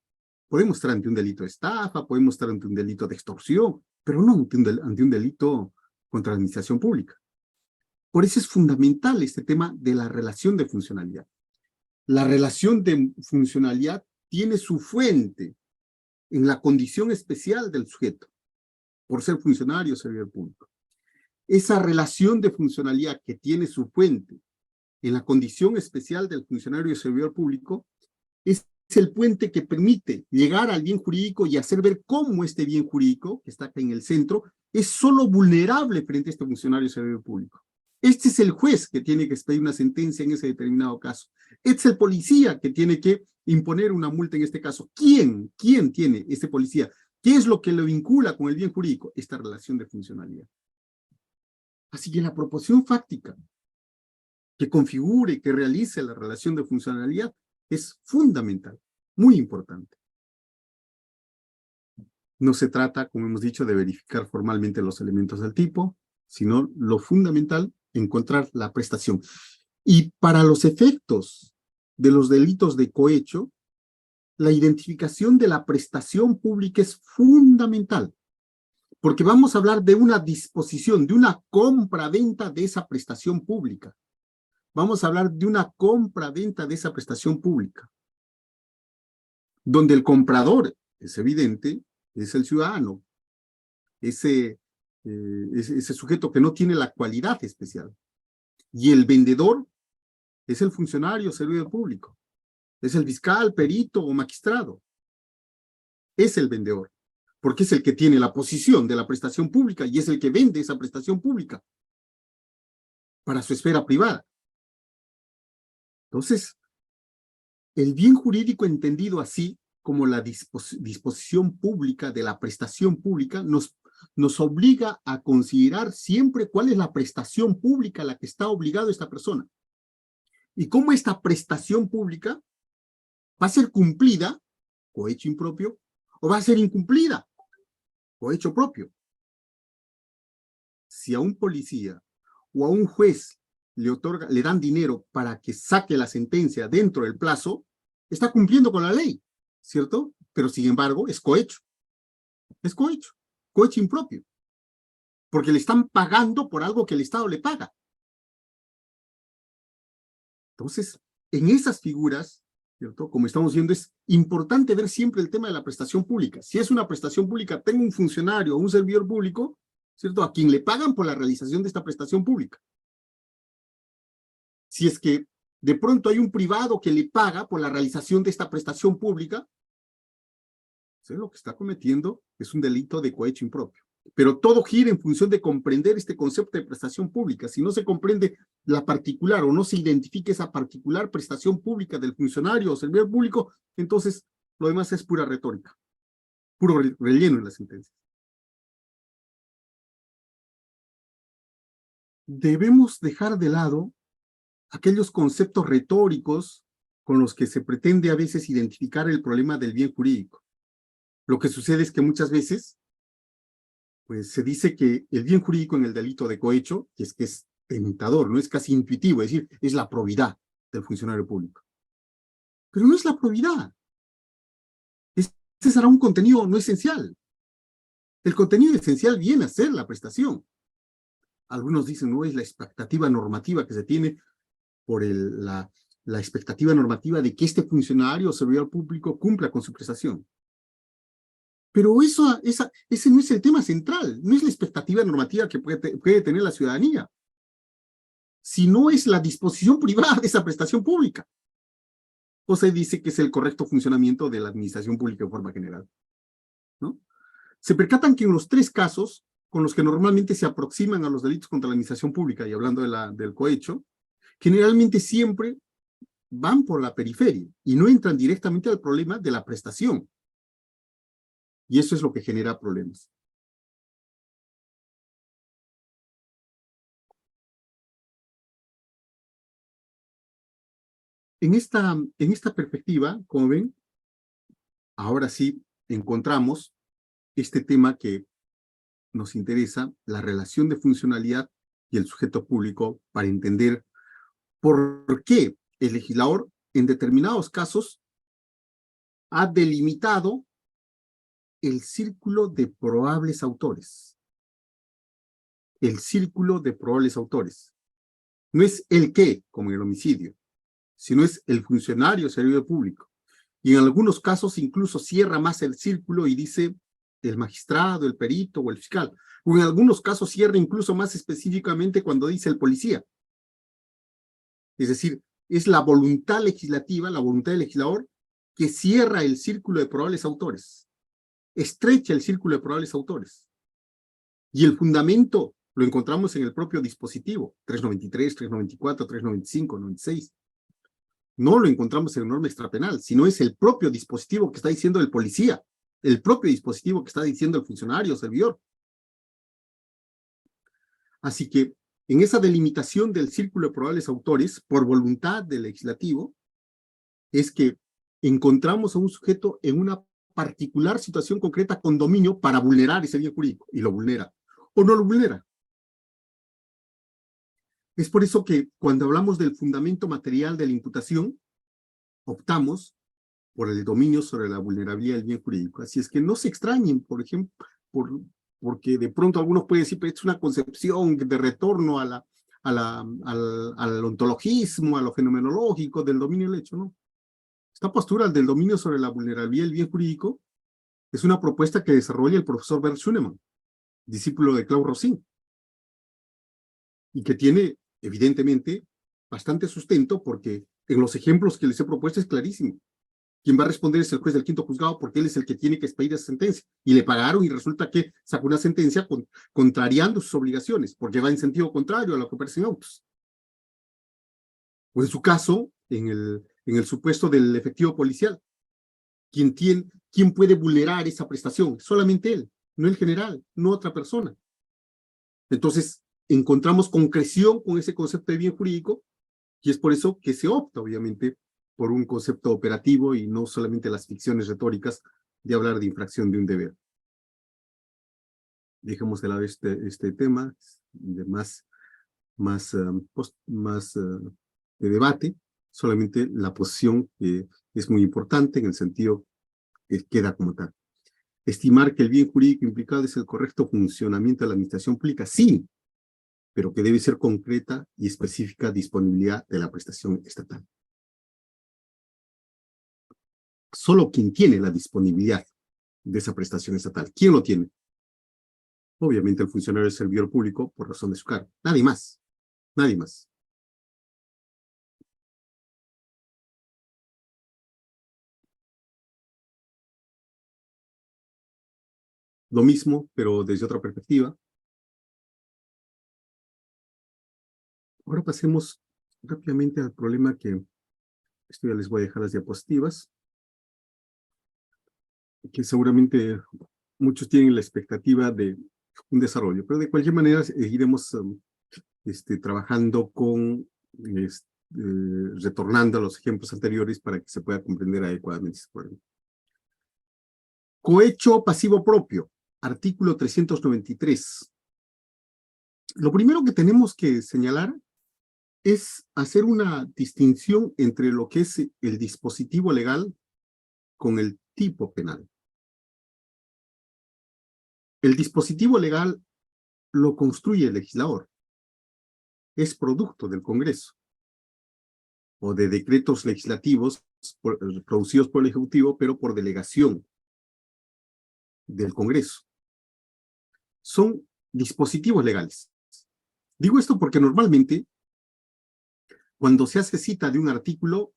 podemos estar ante un delito de estafa, podemos estar ante un delito de extorsión, pero no ante un delito contra la administración pública. Por eso es fundamental este tema de la relación de funcionalidad. La relación de funcionalidad tiene su fuente en la condición especial del sujeto, por ser funcionario o servidor público. Esa relación de funcionalidad que tiene su fuente en la condición especial del funcionario y servidor público es el puente que permite llegar al bien jurídico y hacer ver cómo este bien jurídico, que está acá en el centro, es solo vulnerable frente a este funcionario y servidor público. Este es el juez que tiene que expedir una sentencia en ese determinado caso. Este es el policía que tiene que imponer una multa en este caso. ¿Quién tiene este policía? ¿Qué es lo que lo vincula con el bien jurídico? Esta relación de funcionalidad. Así que la proposición fáctica que configure, que realice la relación de funcionalidad es fundamental, muy importante. No se trata, como hemos dicho, de verificar formalmente los elementos del tipo, sino lo fundamental, encontrar la prestación. Y para los efectos de los delitos de cohecho, la identificación de la prestación pública es fundamental, porque vamos a hablar de una disposición, de una compra-venta de esa prestación pública. Vamos a hablar de una compra-venta de esa prestación pública, donde el comprador, es evidente, es el ciudadano, ese sujeto que no tiene la cualidad especial. Y el vendedor es el funcionario, servidor público, es el fiscal, perito o magistrado. Es el vendedor, porque es el que tiene la posición de la prestación pública y es el que vende esa prestación pública para su esfera privada. Entonces, el bien jurídico entendido así como la disposición pública de la prestación pública nos obliga a considerar siempre cuál es la prestación pública a la que está obligado esta persona. Y cómo esta prestación pública va a ser cumplida, cohecho impropio, o va a ser incumplida, cohecho propio. Si a un policía o a un juez le dan dinero para que saque la sentencia dentro del plazo, está cumpliendo con la ley, ¿cierto? Pero sin embargo es cohecho. Es cohecho. cohecho impropio, porque le están pagando por algo que el Estado le paga. Entonces, en esas figuras, ¿cierto? Como estamos viendo, es importante ver siempre el tema de la prestación pública. Si es una prestación pública, tengo un funcionario o un servidor público, ¿cierto? A quien le pagan por la realización de esta prestación pública. Si es que de pronto hay un privado que le paga por la realización de esta prestación pública, ¿sí? Lo que está cometiendo es un delito de cohecho impropio. Pero todo gira en función de comprender este concepto de prestación pública. Si no se comprende la particular o no se identifica esa particular prestación pública del funcionario o servidor público, entonces lo demás es pura retórica, puro relleno en la sentencia. Debemos dejar de lado aquellos conceptos retóricos con los que se pretende a veces identificar el problema del bien jurídico. Lo que sucede es que muchas veces pues se dice que el bien jurídico en el delito de cohecho, que es tentador, no es casi intuitivo, es decir, es la probidad del funcionario público. Pero no es la probidad. Ese será un contenido no esencial. El contenido esencial viene a ser la prestación. Algunos dicen, no, es la expectativa normativa que se tiene por la expectativa normativa de que este funcionario o servidor público cumpla con su prestación. Pero ese no es el tema central, no es la expectativa normativa que puede tener la ciudadanía, sino es la disposición privada de esa prestación pública. O se dice que es el correcto funcionamiento de la administración pública en forma general, ¿no? Se percatan que en los tres casos con los que normalmente se aproximan a los delitos contra la administración pública, y hablando del cohecho, generalmente siempre van por la periferia y no entran directamente al problema de la prestación. Y eso es lo que genera problemas. En esta perspectiva, como ven, ahora sí encontramos este tema que nos interesa, la relación de funcionalidad y el sujeto público, para entender por qué el legislador en determinados casos ha delimitado el círculo de probables autores. El círculo de probables autores. No es el qué, como en el homicidio, sino es el funcionario o servidor público. Y en algunos casos incluso cierra más el círculo y dice el magistrado, el perito o el fiscal. O en algunos casos cierra incluso más específicamente cuando dice el policía. Es decir, es la voluntad legislativa, la voluntad del legislador, que cierra el círculo de probables autores, estrecha el círculo de probables autores. Y el fundamento lo encontramos en el propio dispositivo, 393, 394, 395, 96. No lo encontramos en la norma extrapenal, sino es el propio dispositivo que está diciendo el policía, el propio dispositivo que está diciendo el funcionario o servidor. Así que en esa delimitación del círculo de probables autores, por voluntad del legislativo, es que encontramos a un sujeto en una particular situación concreta con dominio para vulnerar ese bien jurídico, y lo vulnera, o no lo vulnera. Es por eso que cuando hablamos del fundamento material de la imputación, optamos por el dominio sobre la vulnerabilidad del bien jurídico. Así es que no se extrañen, por ejemplo, porque de pronto algunos pueden decir, pero es una concepción de retorno al ontologismo, a lo fenomenológico del dominio del hecho, ¿no? Esta postura del dominio sobre la vulnerabilidad del bien jurídico es una propuesta que desarrolla el profesor Bert Schunemann, discípulo de Claude Rossin, y que tiene, evidentemente, bastante sustento porque en los ejemplos que les he propuesto es clarísimo. Quien va a responder es el juez del quinto juzgado porque él es el que tiene que expedir esa sentencia. Y le pagaron y resulta que sacó una sentencia contrariando sus obligaciones, porque va en sentido contrario a lo que aparece en autos. O en su caso, en el supuesto del efectivo policial, ¿quién puede vulnerar esa prestación? Solamente él, no el general, no otra persona. Entonces, encontramos concreción con ese concepto de bien jurídico y es por eso que se opta, obviamente, por un concepto operativo y no solamente las ficciones retóricas de hablar de infracción de un deber. Dejemos de lado este tema de más de debate, solamente la posición es muy importante en el sentido que queda como tal. Estimar que el bien jurídico implicado es el correcto funcionamiento de la administración pública, sí, pero que debe ser concreta y específica disponibilidad de la prestación estatal. Solo quien tiene la disponibilidad de esa prestación estatal. ¿Quién lo tiene? Obviamente el funcionario del servidor público por razón de su cargo. Nadie más. Nadie más. Lo mismo, pero desde otra perspectiva. Ahora pasemos rápidamente al problema que, esto ya les voy a dejar las diapositivas, que seguramente muchos tienen la expectativa de un desarrollo, pero de cualquier manera iremos trabajando con, retornando a los ejemplos anteriores para que se pueda comprender adecuadamente ese problema. Cohecho pasivo propio, artículo 393. Lo primero que tenemos que señalar es hacer una distinción entre lo que es el dispositivo legal con el tipo penal. El dispositivo legal lo construye el legislador, es producto del Congreso o de decretos legislativos producidos por el Ejecutivo, pero por delegación del Congreso. Son dispositivos legales. Digo esto porque normalmente cuando se hace cita de un artículo,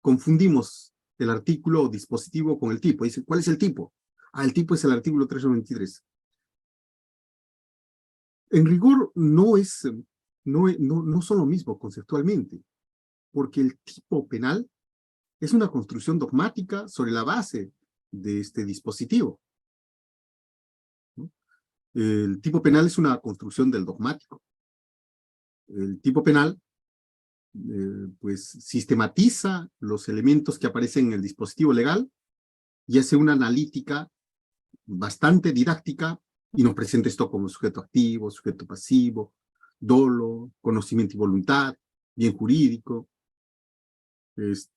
confundimos el artículo o dispositivo con el tipo. Dice, ¿cuál es el tipo? Ah, el tipo es el artículo 393. En rigor no son lo mismo conceptualmente, porque el tipo penal es una construcción dogmática sobre la base de este dispositivo, ¿no? El tipo penal es una construcción del dogmático. El tipo penal pues sistematiza los elementos que aparecen en el dispositivo legal y hace una analítica bastante didáctica y nos presenta esto como sujeto activo, sujeto pasivo, dolo, conocimiento y voluntad, bien jurídico,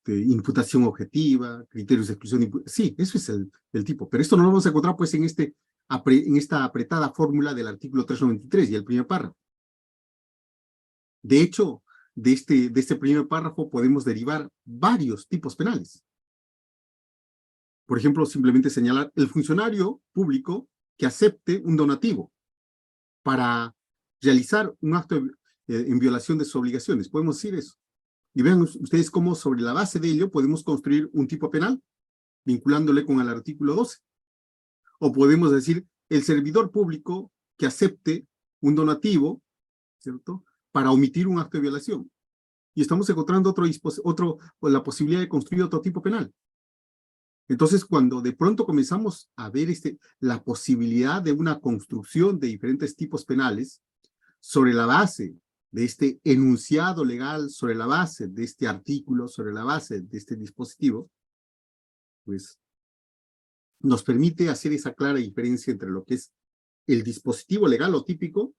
imputación objetiva, criterios de exclusión. Sí, eso es el tipo, pero esto no lo vamos a encontrar pues en esta apretada fórmula del artículo 393 y el primer párrafo. De hecho, de este primer párrafo podemos derivar varios tipos penales. Por ejemplo, simplemente señalar el funcionario público que acepte un donativo para realizar un acto en violación de sus obligaciones. Podemos decir eso. Y vean ustedes cómo sobre la base de ello podemos construir un tipo penal vinculándole con el artículo 12. O podemos decir el servidor público que acepte un donativo, ¿cierto?, para omitir un acto de violación. Y estamos encontrando la posibilidad de construir otro tipo penal. Entonces, cuando de pronto comenzamos a ver la posibilidad de una construcción de diferentes tipos penales sobre la base de este enunciado legal, sobre la base de este artículo, sobre la base de este dispositivo, pues nos permite hacer esa clara diferencia entre lo que es el dispositivo legal o típico,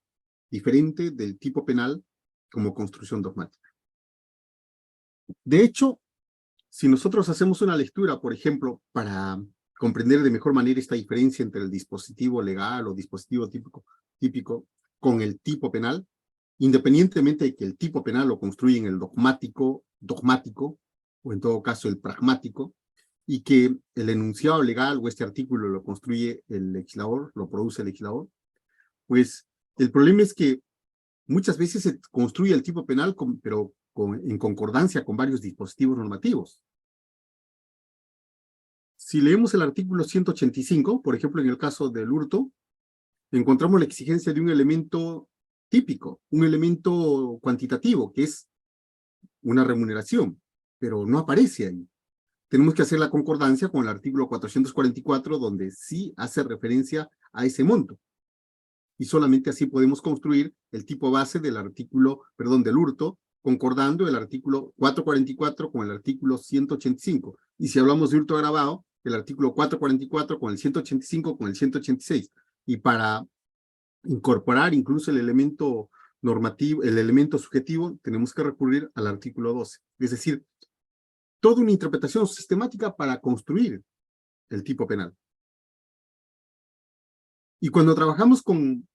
diferente del tipo penal como construcción dogmática. De hecho, si nosotros hacemos una lectura, por ejemplo, para comprender de mejor manera esta diferencia entre el dispositivo legal o dispositivo típico con el tipo penal, independientemente de que el tipo penal lo construye en el dogmático, o en todo caso el pragmático, y que el enunciado legal o este artículo lo construye el legislador, lo produce el legislador, pues el problema es que muchas veces se construye el tipo penal, pero en concordancia con varios dispositivos normativos. Si leemos el artículo 185, por ejemplo, en el caso del hurto, encontramos la exigencia de un elemento típico, un elemento cuantitativo, que es una remuneración, pero no aparece ahí. Tenemos que hacer la concordancia con el artículo 444, donde sí hace referencia a ese monto. Y solamente así podemos construir el tipo base del del hurto, concordando el artículo 444 con el artículo 185. Y si hablamos de hurto agravado, el artículo 444 con el 185 con el 186. Y para incorporar incluso el elemento normativo, el elemento subjetivo, tenemos que recurrir al artículo 12. Es decir, toda una interpretación sistemática para construir el tipo penal. Y cuando trabajamos con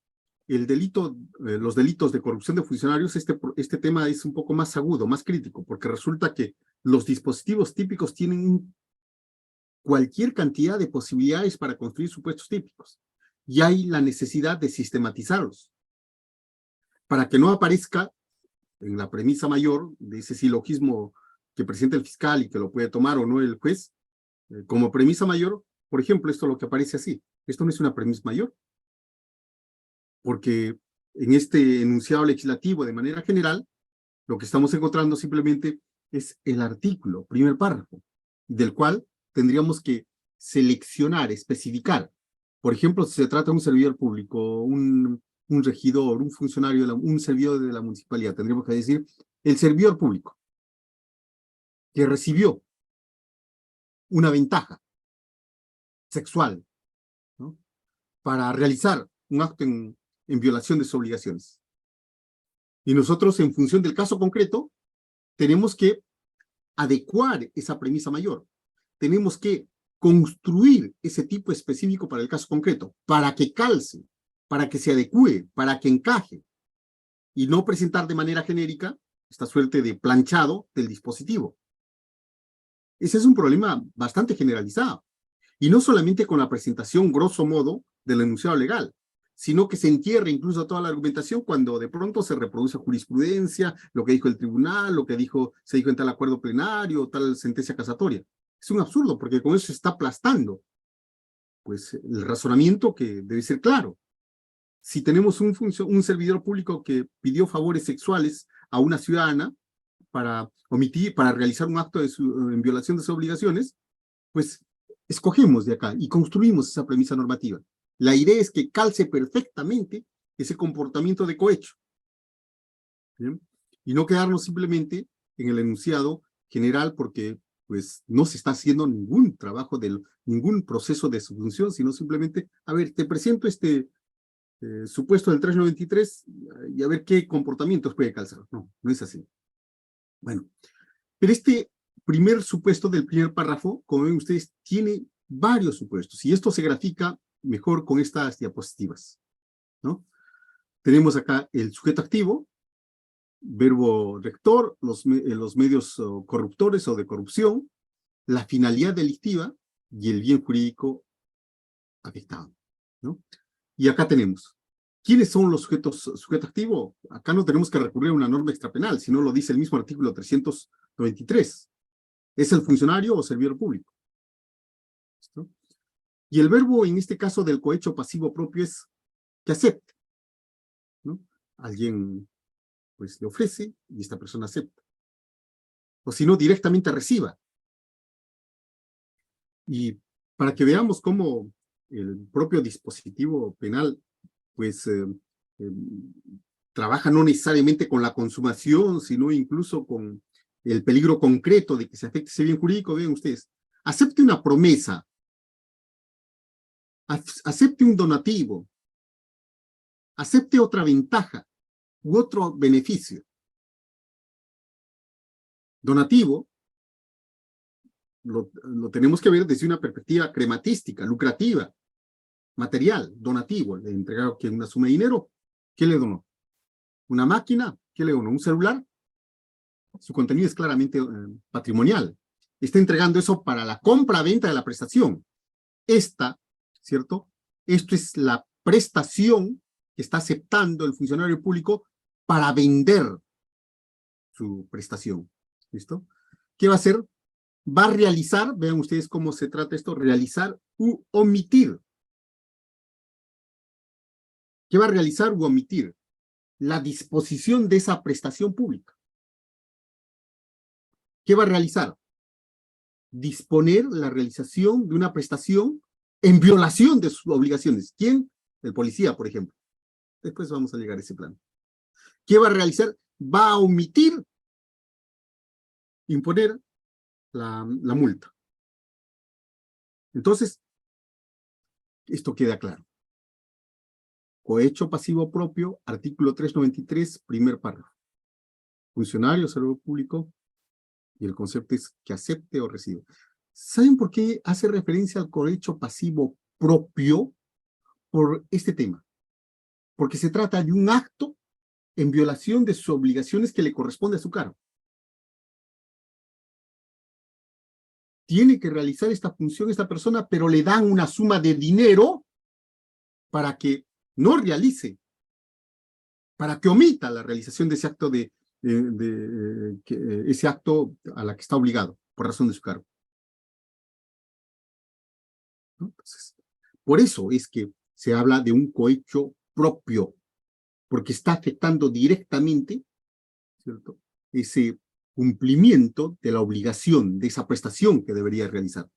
el delito, los delitos de corrupción de funcionarios, este tema es un poco más agudo, más crítico, porque resulta que los dispositivos típicos tienen cualquier cantidad de posibilidades para construir supuestos típicos. Y hay la necesidad de sistematizarlos para que no aparezca en la premisa mayor de ese silogismo que presenta el fiscal y que lo puede tomar o no el juez, como premisa mayor, por ejemplo, esto lo que aparece así. Esto no es una premisa mayor, porque en este enunciado legislativo de manera general, lo que estamos encontrando simplemente es el artículo, primer párrafo, del cual tendríamos que seleccionar, especificar. Por ejemplo, si se trata de un servidor público, un regidor, un funcionario, un servidor de la municipalidad, tendríamos que decir el servidor público que recibió una ventaja sexual, ¿no?, para realizar un acto en violación de sus obligaciones. Y nosotros, en función del caso concreto, tenemos que adecuar esa premisa mayor. Tenemos que construir ese tipo específico para el caso concreto, para que calce, para que se adecue, para que encaje, y no presentar de manera genérica esta suerte de planchado del dispositivo. Ese es un problema bastante generalizado. Y no solamente con la presentación, grosso modo, del enunciado legal, sino que se entierra incluso toda la argumentación cuando de pronto se reproduce jurisprudencia, lo que dijo el tribunal, lo que se dijo en tal acuerdo plenario, tal sentencia casatoria. Es un absurdo, porque con eso se está aplastando pues, el razonamiento que debe ser claro. Si tenemos un servidor público que pidió favores sexuales a una ciudadana para realizar un acto en violación de sus obligaciones, pues escogemos de acá y construimos esa premisa normativa. La idea es que calce perfectamente ese comportamiento de cohecho, ¿bien?, y no quedarnos simplemente en el enunciado general, porque pues no se está haciendo ningún trabajo, ningún proceso de subsunción, sino simplemente, a ver, te presento este supuesto del 393 y a ver qué comportamientos puede calzar. No, no es así. Bueno, pero este primer supuesto del primer párrafo, como ven ustedes, tiene varios supuestos, y esto se grafica mejor con estas diapositivas, ¿no? Tenemos acá el sujeto activo, verbo rector, los medios corruptores o de corrupción, la finalidad delictiva y el bien jurídico afectado, ¿no? Y acá tenemos, ¿quiénes son los sujeto activo? Acá no tenemos que recurrir a una norma extrapenal, sino lo dice el mismo artículo 393. Es el funcionario o servidor público. ¿Listo? Y el verbo, en este caso del cohecho pasivo propio, es que acepte, ¿no? Alguien pues le ofrece y esta persona acepta. O si no, directamente reciba. Y para que veamos cómo el propio dispositivo penal pues eh, trabaja no necesariamente con la consumación, sino incluso con el peligro concreto de que se afecte ese bien jurídico, vean ustedes, acepte una promesa, acepte un donativo, acepte otra ventaja u otro beneficio. Donativo lo tenemos que ver desde una perspectiva crematística, lucrativa, material, donativo. Le entregaron que una suma de dinero, ¿qué le donó? ¿Una máquina? ¿Qué le donó? ¿Un celular? Su contenido es claramente patrimonial. Está entregando eso para la compra-venta de la prestación. ¿Cierto? Esto es la prestación que está aceptando el funcionario público para vender su prestación. ¿Listo? ¿Qué va a hacer? Va a realizar, vean ustedes cómo se trata esto, realizar u omitir. ¿Qué va a realizar u omitir? La disposición de esa prestación pública. ¿Qué va a realizar? Disponer la realización de una prestación en violación de sus obligaciones. ¿Quién? El policía, por ejemplo. Después vamos a llegar a ese plano. ¿Qué va a realizar? Va a omitir imponer la multa. Entonces, esto queda claro. Cohecho pasivo propio, artículo 393, primer párrafo. Funcionario, servidor público, y el concepto es que acepte o reciba. ¿Saben por qué hace referencia al cohecho pasivo propio? por este tema, porque se trata de un acto en violación de sus obligaciones que le corresponde a su cargo. Tiene que realizar esta función esta persona, pero le dan una suma de dinero para que no realice, para que omita la realización de ese acto ese acto a la que está obligado por razón de su cargo. ¿No? Entonces, por eso es que se habla de un cohecho propio, porque está afectando directamente, ¿cierto?, ese cumplimiento de la obligación, de esa prestación que debería realizar.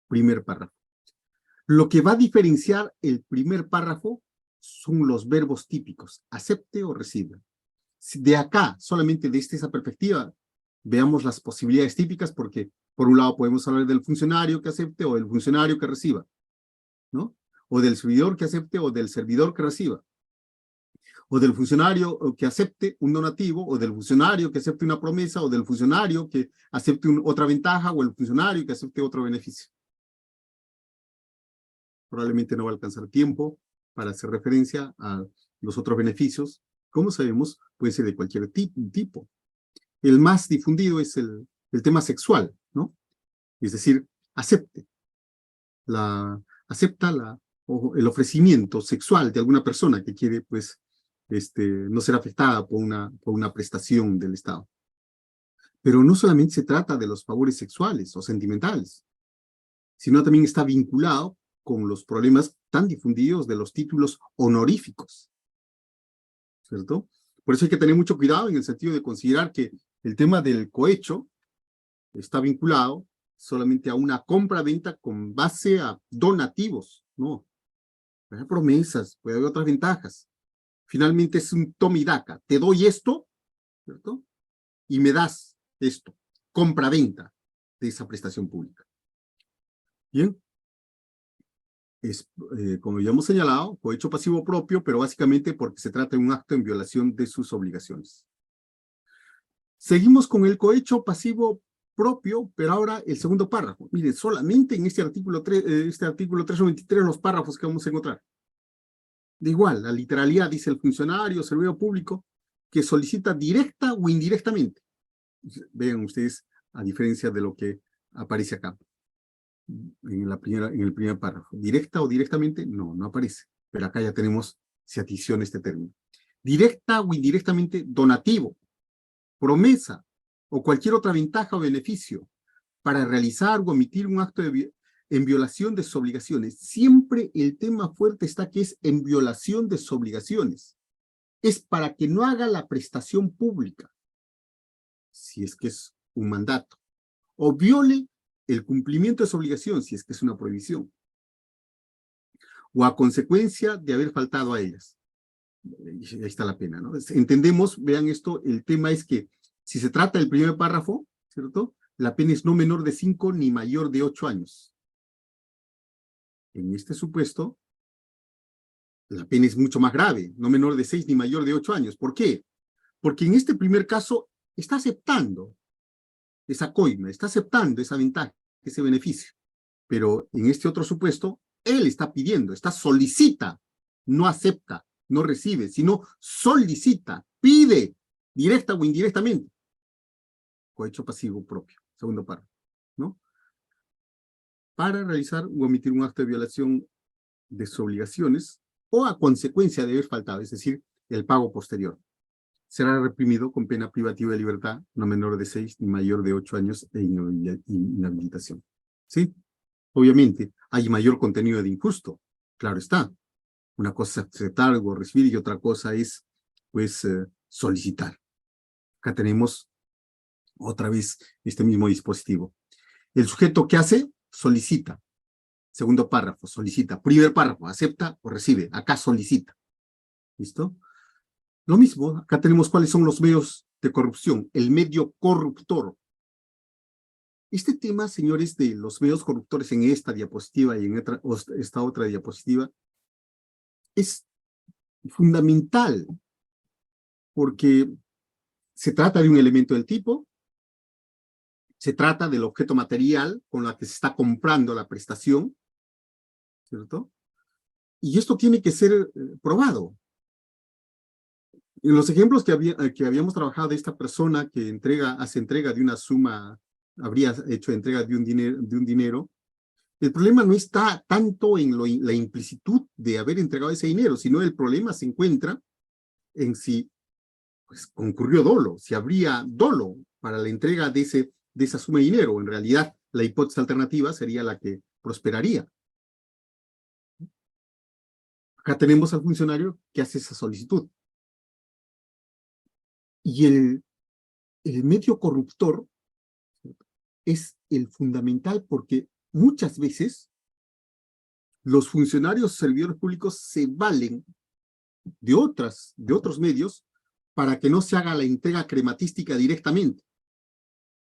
Primer párrafo. Lo que va a diferenciar el primer párrafo son los verbos típicos, acepte o reciba. De acá, solamente desde esa perspectiva, veamos las posibilidades típicas, porque por un lado podemos hablar del funcionario que acepte o del funcionario que reciba, ¿no? O del servidor que acepte o del servidor que reciba. O del funcionario que acepte un donativo, o del funcionario que acepte una promesa, o del funcionario que acepte otra ventaja, o el funcionario que acepte otro beneficio. Probablemente no va a alcanzar tiempo para hacer referencia a los otros beneficios. Como sabemos, puede ser de cualquier tipo. El más difundido es el tema sexual, ¿no? Es decir, acepta el ofrecimiento sexual de alguna persona que quiere, pues, no ser afectada por una prestación del Estado. Pero no solamente se trata de los favores sexuales o sentimentales, sino también está vinculado con los problemas tan difundidos de los títulos honoríficos, ¿cierto? Por eso hay que tener mucho cuidado en el sentido de considerar que el tema del cohecho está vinculado solamente a una compra-venta con base a donativos, no. Puede haber promesas, puede haber otras ventajas. Finalmente es un toma y daca. Te doy esto, ¿cierto? Y me das esto. Compra-venta de esa prestación pública. Bien. Como ya hemos señalado, cohecho pasivo propio, pero básicamente porque se trata de un acto en violación de sus obligaciones. Seguimos con el cohecho pasivo propio, pero ahora el segundo párrafo. Miren, solamente en este artículo 393 los párrafos que vamos a encontrar. De igual, la literalidad dice el funcionario, servidor público, que solicita directa o indirectamente. Vean ustedes, a diferencia de lo que aparece acá, en el primer párrafo. ¿Directa o directamente? No, no aparece. Pero acá ya tenemos, se adiciona este término. Directa o indirectamente, donativo, promesa o cualquier otra ventaja o beneficio para realizar o omitir un acto en violación de sus obligaciones. Siempre el tema fuerte está que es en violación de sus obligaciones. Es para que no haga la prestación pública, si es que es un mandato, o viole el cumplimiento de su obligación, si es que es una prohibición, o a consecuencia de haber faltado a ellas. Ahí está la pena, ¿no? Entendemos, vean esto, el tema es que si se trata del primer párrafo, ¿cierto?, la pena es no menor de 5 ni mayor de 8 años. En este supuesto, la pena es mucho más grave, no menor de 6 ni mayor de 8 años. ¿Por qué? Porque en este primer caso está aceptando esa coima, está aceptando esa ventaja, ese beneficio. Pero en este otro supuesto, él está pidiendo, solicita, no acepta, no recibe, sino solicita, pide, directa o indirectamente. Cohecho pasivo propio, segundo párrafo, ¿no? Para realizar o omitir un acto de violación de sus obligaciones o a consecuencia de haber faltado, es decir, el pago posterior. Será reprimido con pena privativa de libertad, no menor de 6 ni mayor de 8 años de inhabilitación. ¿Sí? Obviamente, hay mayor contenido de injusto, claro está. Una cosa es aceptar o recibir y otra cosa es, pues, solicitar. Acá tenemos otra vez este mismo dispositivo. El sujeto, ¿qué hace? Solicita. Segundo párrafo, solicita. Primer párrafo, acepta o recibe. Acá solicita. ¿Listo? Lo mismo, acá tenemos cuáles son los medios de corrupción. El medio corruptor. Este tema, señores, de los medios corruptores en esta diapositiva y en esta otra diapositiva, es fundamental porque se trata de un elemento del tipo, se trata del objeto material con el que se está comprando la prestación, ¿cierto? Y esto tiene que ser probado. En los ejemplos que habíamos trabajado de esta persona que hace entrega de una suma, habría hecho entrega de un dinero, el problema no está tanto en la implicitud de haber entregado ese dinero, sino el problema se encuentra en si pues, concurrió dolo, si habría dolo para la entrega de esa suma de dinero. En realidad, la hipótesis alternativa sería la que prosperaría. Acá tenemos al funcionario que hace esa solicitud. Y el medio corruptor es el fundamental porque muchas veces los funcionarios servidores públicos se valen de otros medios para que no se haga la entrega crematística directamente,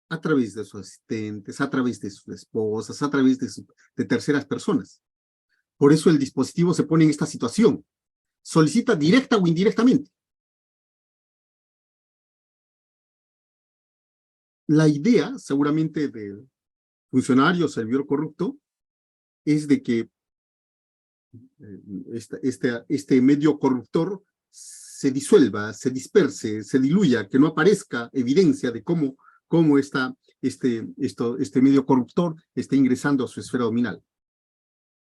a través de sus asistentes, a través de sus esposas, a través de terceras personas. Por eso el dispositivo se pone en esta situación. Solicita directa o indirectamente. La idea, seguramente, del funcionario o servidor corrupto es de que este medio corruptor se disuelva, se disperse, se diluya, que no aparezca evidencia de cómo este medio corruptor está ingresando a su esfera dominal.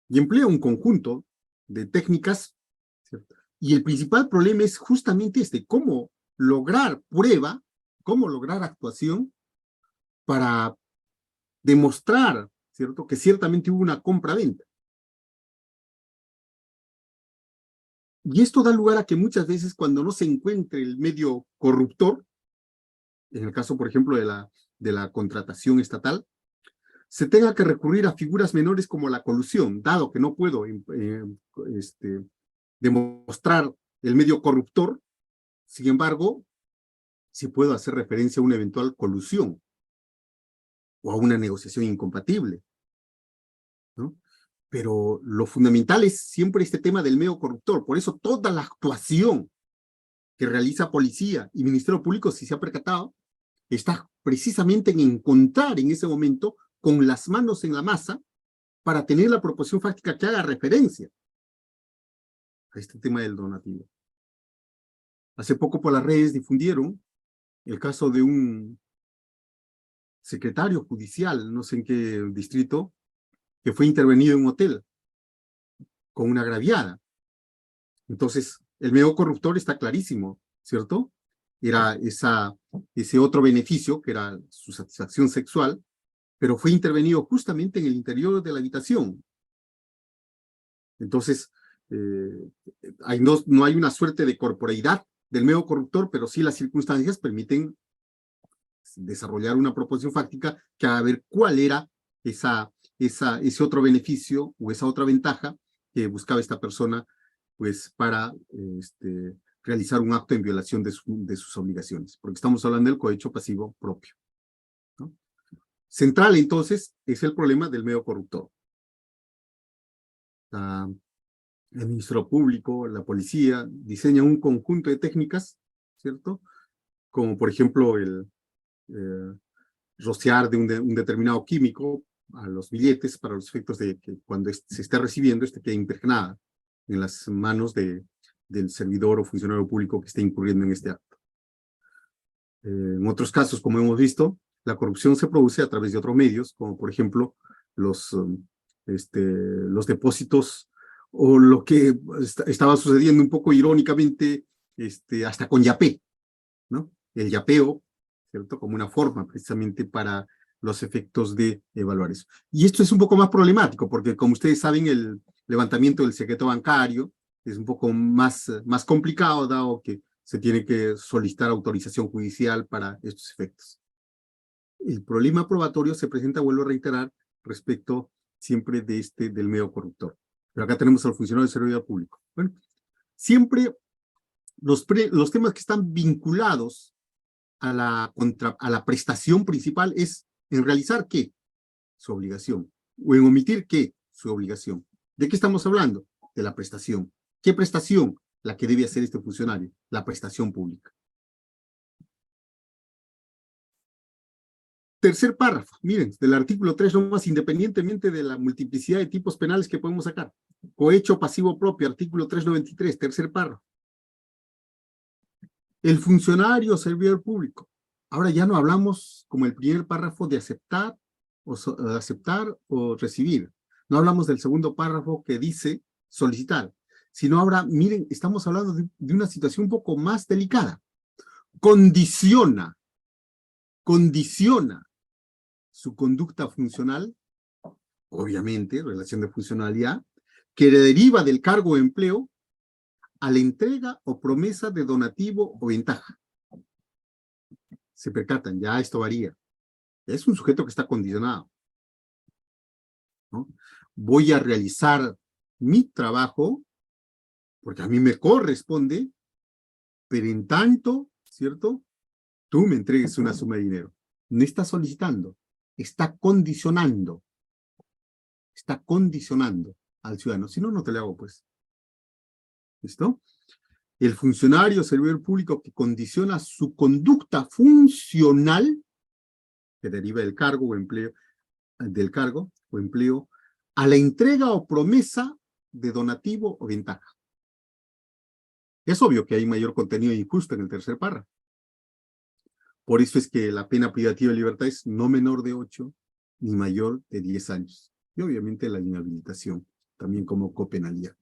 Y emplea un conjunto de técnicas, ¿cierto? Y el principal problema es justamente cómo lograr prueba, cómo lograr actuación para demostrar, ¿cierto?, que ciertamente hubo una compra-venta. Y esto da lugar a que muchas veces cuando no se encuentre el medio corruptor, en el caso, por ejemplo, de la contratación estatal, se tenga que recurrir a figuras menores como la colusión, dado que no puedo demostrar el medio corruptor. Sin embargo, sí puedo hacer referencia a una eventual colusión o a una negociación incompatible, ¿no? Pero lo fundamental es siempre este tema del medio corruptor. Por eso toda la actuación que realiza policía y Ministerio Público, si se ha percatado, está precisamente en encontrar en ese momento con las manos en la masa para tener la proposición fáctica que haga referencia a este tema del donativo. Hace poco por las redes difundieron el caso de un secretario judicial, no sé en qué distrito, que fue intervenido en un hotel con una agraviada. Entonces, el medio corruptor está clarísimo, ¿cierto? Era ese otro beneficio, que era su satisfacción sexual, pero fue intervenido justamente en el interior de la habitación. Entonces, no hay una suerte de corporeidad del medio corruptor, pero sí las circunstancias permiten desarrollar una proposición fáctica que haga ver cuál era ese otro beneficio o esa otra ventaja que buscaba esta persona pues para realizar un acto en violación de sus obligaciones, porque estamos hablando del cohecho pasivo propio, ¿no? Central, entonces, es el problema del medio corruptor. El Ministerio Público, la policía, diseñan un conjunto de técnicas, ¿cierto? Como, por ejemplo, el rociar de un determinado químico a los billetes para los efectos de que cuando se esté recibiendo, quede impregnada en las manos del servidor o funcionario público que esté incurriendo en este acto. En otros casos, como hemos visto, la corrupción se produce a través de otros medios, como por ejemplo los depósitos o lo que estaba sucediendo un poco irónicamente hasta con Yapé, ¿no? El yapeo, ¿cierto? Como una forma precisamente para los efectos de evaluar eso. Y esto es un poco más problemático, porque como ustedes saben, el levantamiento del secreto bancario es un poco más complicado, dado que se tiene que solicitar autorización judicial para estos efectos. El problema probatorio se presenta, vuelvo a reiterar, respecto siempre del medio corruptor. Pero acá tenemos al funcionario del servidor público. Bueno, siempre los temas que están vinculados a la prestación principal es en realizar ¿qué? Su obligación. O en omitir ¿qué? Su obligación. ¿De qué estamos hablando? De la prestación. ¿Qué prestación? La que debe hacer este funcionario. La prestación pública. Tercer párrafo, miren, del artículo 3 nomás, independientemente de la multiplicidad de tipos penales que podemos sacar. Cohecho pasivo propio, artículo 393, tercer párrafo. El funcionario o servidor público. Ahora ya no hablamos como el primer párrafo de aceptar o recibir. No hablamos del segundo párrafo que dice solicitar, sino ahora, miren, estamos hablando de una situación un poco más delicada. Condiciona su conducta funcional, obviamente, relación de funcionalidad, que deriva del cargo o empleo a la entrega o promesa de donativo o ventaja. Se percatan, ya esto varía. Es un sujeto que está condicionado, ¿no? Voy a realizar mi trabajo porque a mí me corresponde, pero en tanto, ¿cierto? Tú me entregues una suma de dinero. No está solicitando, está condicionando al ciudadano. Si no, no te le hago, pues. ¿Listo? El funcionario o servidor público que condiciona su conducta funcional, que deriva del cargo o empleo, a la entrega o promesa de donativo o ventaja. Es obvio que hay mayor contenido injusto en el tercer párrafo. Por eso es que la pena privativa de libertad es no menor de 8 ni mayor de 10 años. Y obviamente la inhabilitación, también como copenalidad.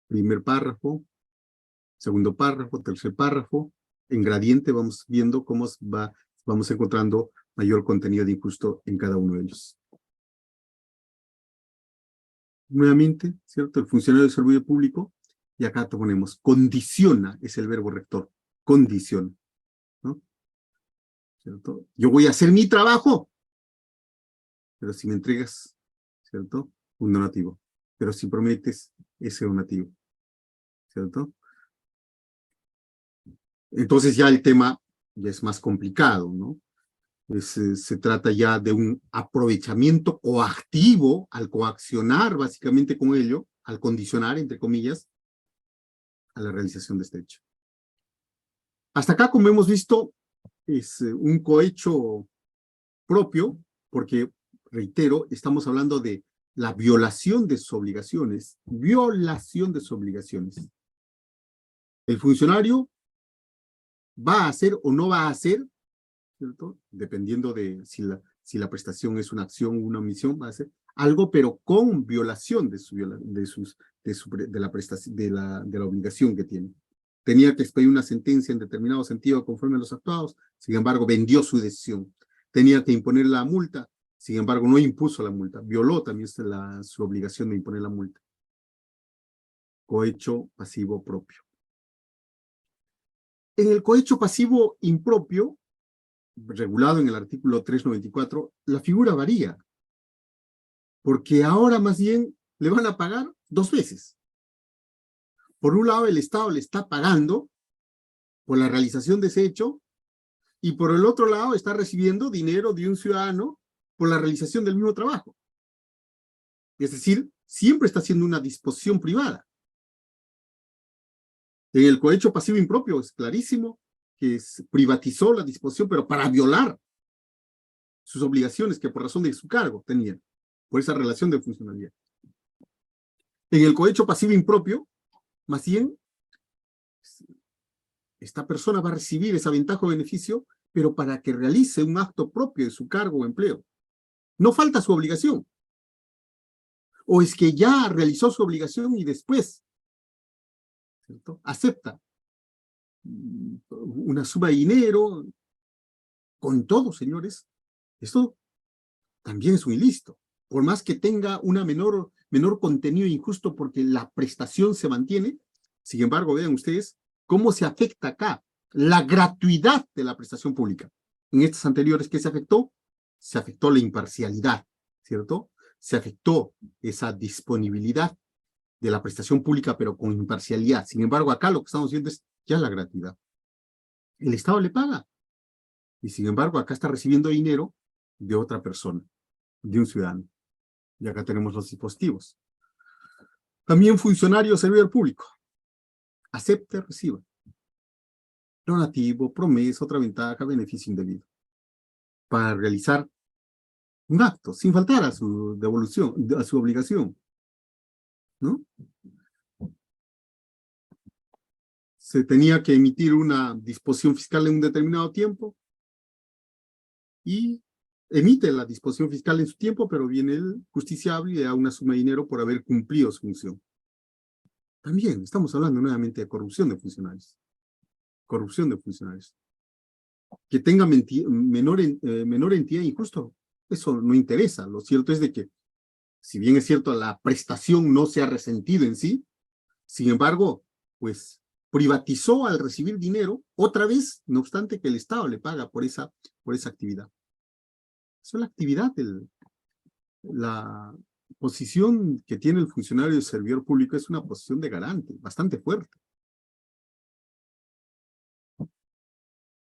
Primer párrafo, segundo párrafo, tercer párrafo. En gradiente vamos viendo cómo vamos encontrando mayor contenido de injusto en cada uno de ellos. Nuevamente, ¿cierto? El funcionario del servicio público, y acá te ponemos, condiciona, es el verbo rector, condiciona, ¿no? ¿Cierto? Yo voy a hacer mi trabajo, pero si me entregas, ¿cierto? Un donativo, pero si prometes ese donativo, ¿cierto? Entonces ya el tema ya es más complicado, ¿no? Se trata ya de un aprovechamiento coactivo al coaccionar básicamente con ello, al condicionar, entre comillas, a la realización de este hecho. Hasta acá, como hemos visto, es un cohecho propio, porque, reitero, estamos hablando de la violación de sus obligaciones, El funcionario va a hacer o no va a hacer, ¿cierto? Dependiendo de si la prestación es una acción o una omisión, va a hacer algo, pero con violación de la obligación que tiene. Tenía que expedir una sentencia en determinado sentido conforme a los actuados, sin embargo, vendió su decisión. Tenía que imponer la multa, sin embargo, no impuso la multa. Violó también su obligación de imponer la multa. Cohecho pasivo propio. En el cohecho pasivo impropio, regulado en el artículo 394, la figura varía, porque ahora más bien le van a pagar 2 veces. Por un lado, el Estado le está pagando por la realización de ese hecho, y por el otro lado está recibiendo dinero de un ciudadano por la realización del mismo trabajo. Es decir, siempre está haciendo una disposición privada. En el cohecho pasivo impropio es clarísimo que privatizó la disposición, pero para violar sus obligaciones que por razón de su cargo tenían, por esa relación de funcionalidad. En el cohecho pasivo impropio, más bien, esta persona va a recibir esa ventaja o beneficio, pero para que realice un acto propio de su cargo o empleo. No falta su obligación. O es que ya realizó su obligación y después, ¿cierto?, acepta una suma de dinero. Con todo, señores, esto también es un ilícito. Por más que tenga una menor contenido injusto porque la prestación se mantiene, sin embargo, vean ustedes cómo se afecta acá la gratuidad de la prestación pública. En estos anteriores, ¿qué se afectó? Se afectó la imparcialidad, ¿cierto? Se afectó esa disponibilidad de la prestación pública, pero con imparcialidad. Sin embargo, acá lo que estamos viendo es ya la gratuidad. El Estado le paga. Y sin embargo, acá está recibiendo dinero de otra persona, de un ciudadano. Y acá tenemos los dispositivos. También funcionario o servidor público. Acepte, reciba. donativo, promesa, otra ventaja, beneficio indebido, para realizar un acto, sin faltar a su devolución, a su obligación, ¿no? Se tenía que emitir una disposición fiscal en un determinado tiempo y emite la disposición fiscal en su tiempo, pero viene el justiciable y le da una suma de dinero por haber cumplido su función. También estamos hablando nuevamente de corrupción de funcionarios. Corrupción de funcionarios. Que tenga menor entidad injusto, eso no interesa. Lo cierto es de que, si bien es cierto, la prestación no se ha resentido en sí, sin embargo, pues privatizó al recibir dinero, otra vez, no obstante que el Estado le paga por esa actividad. Eso es la actividad, la posición que tiene el funcionario de servidor público es una posición de garante, bastante fuerte.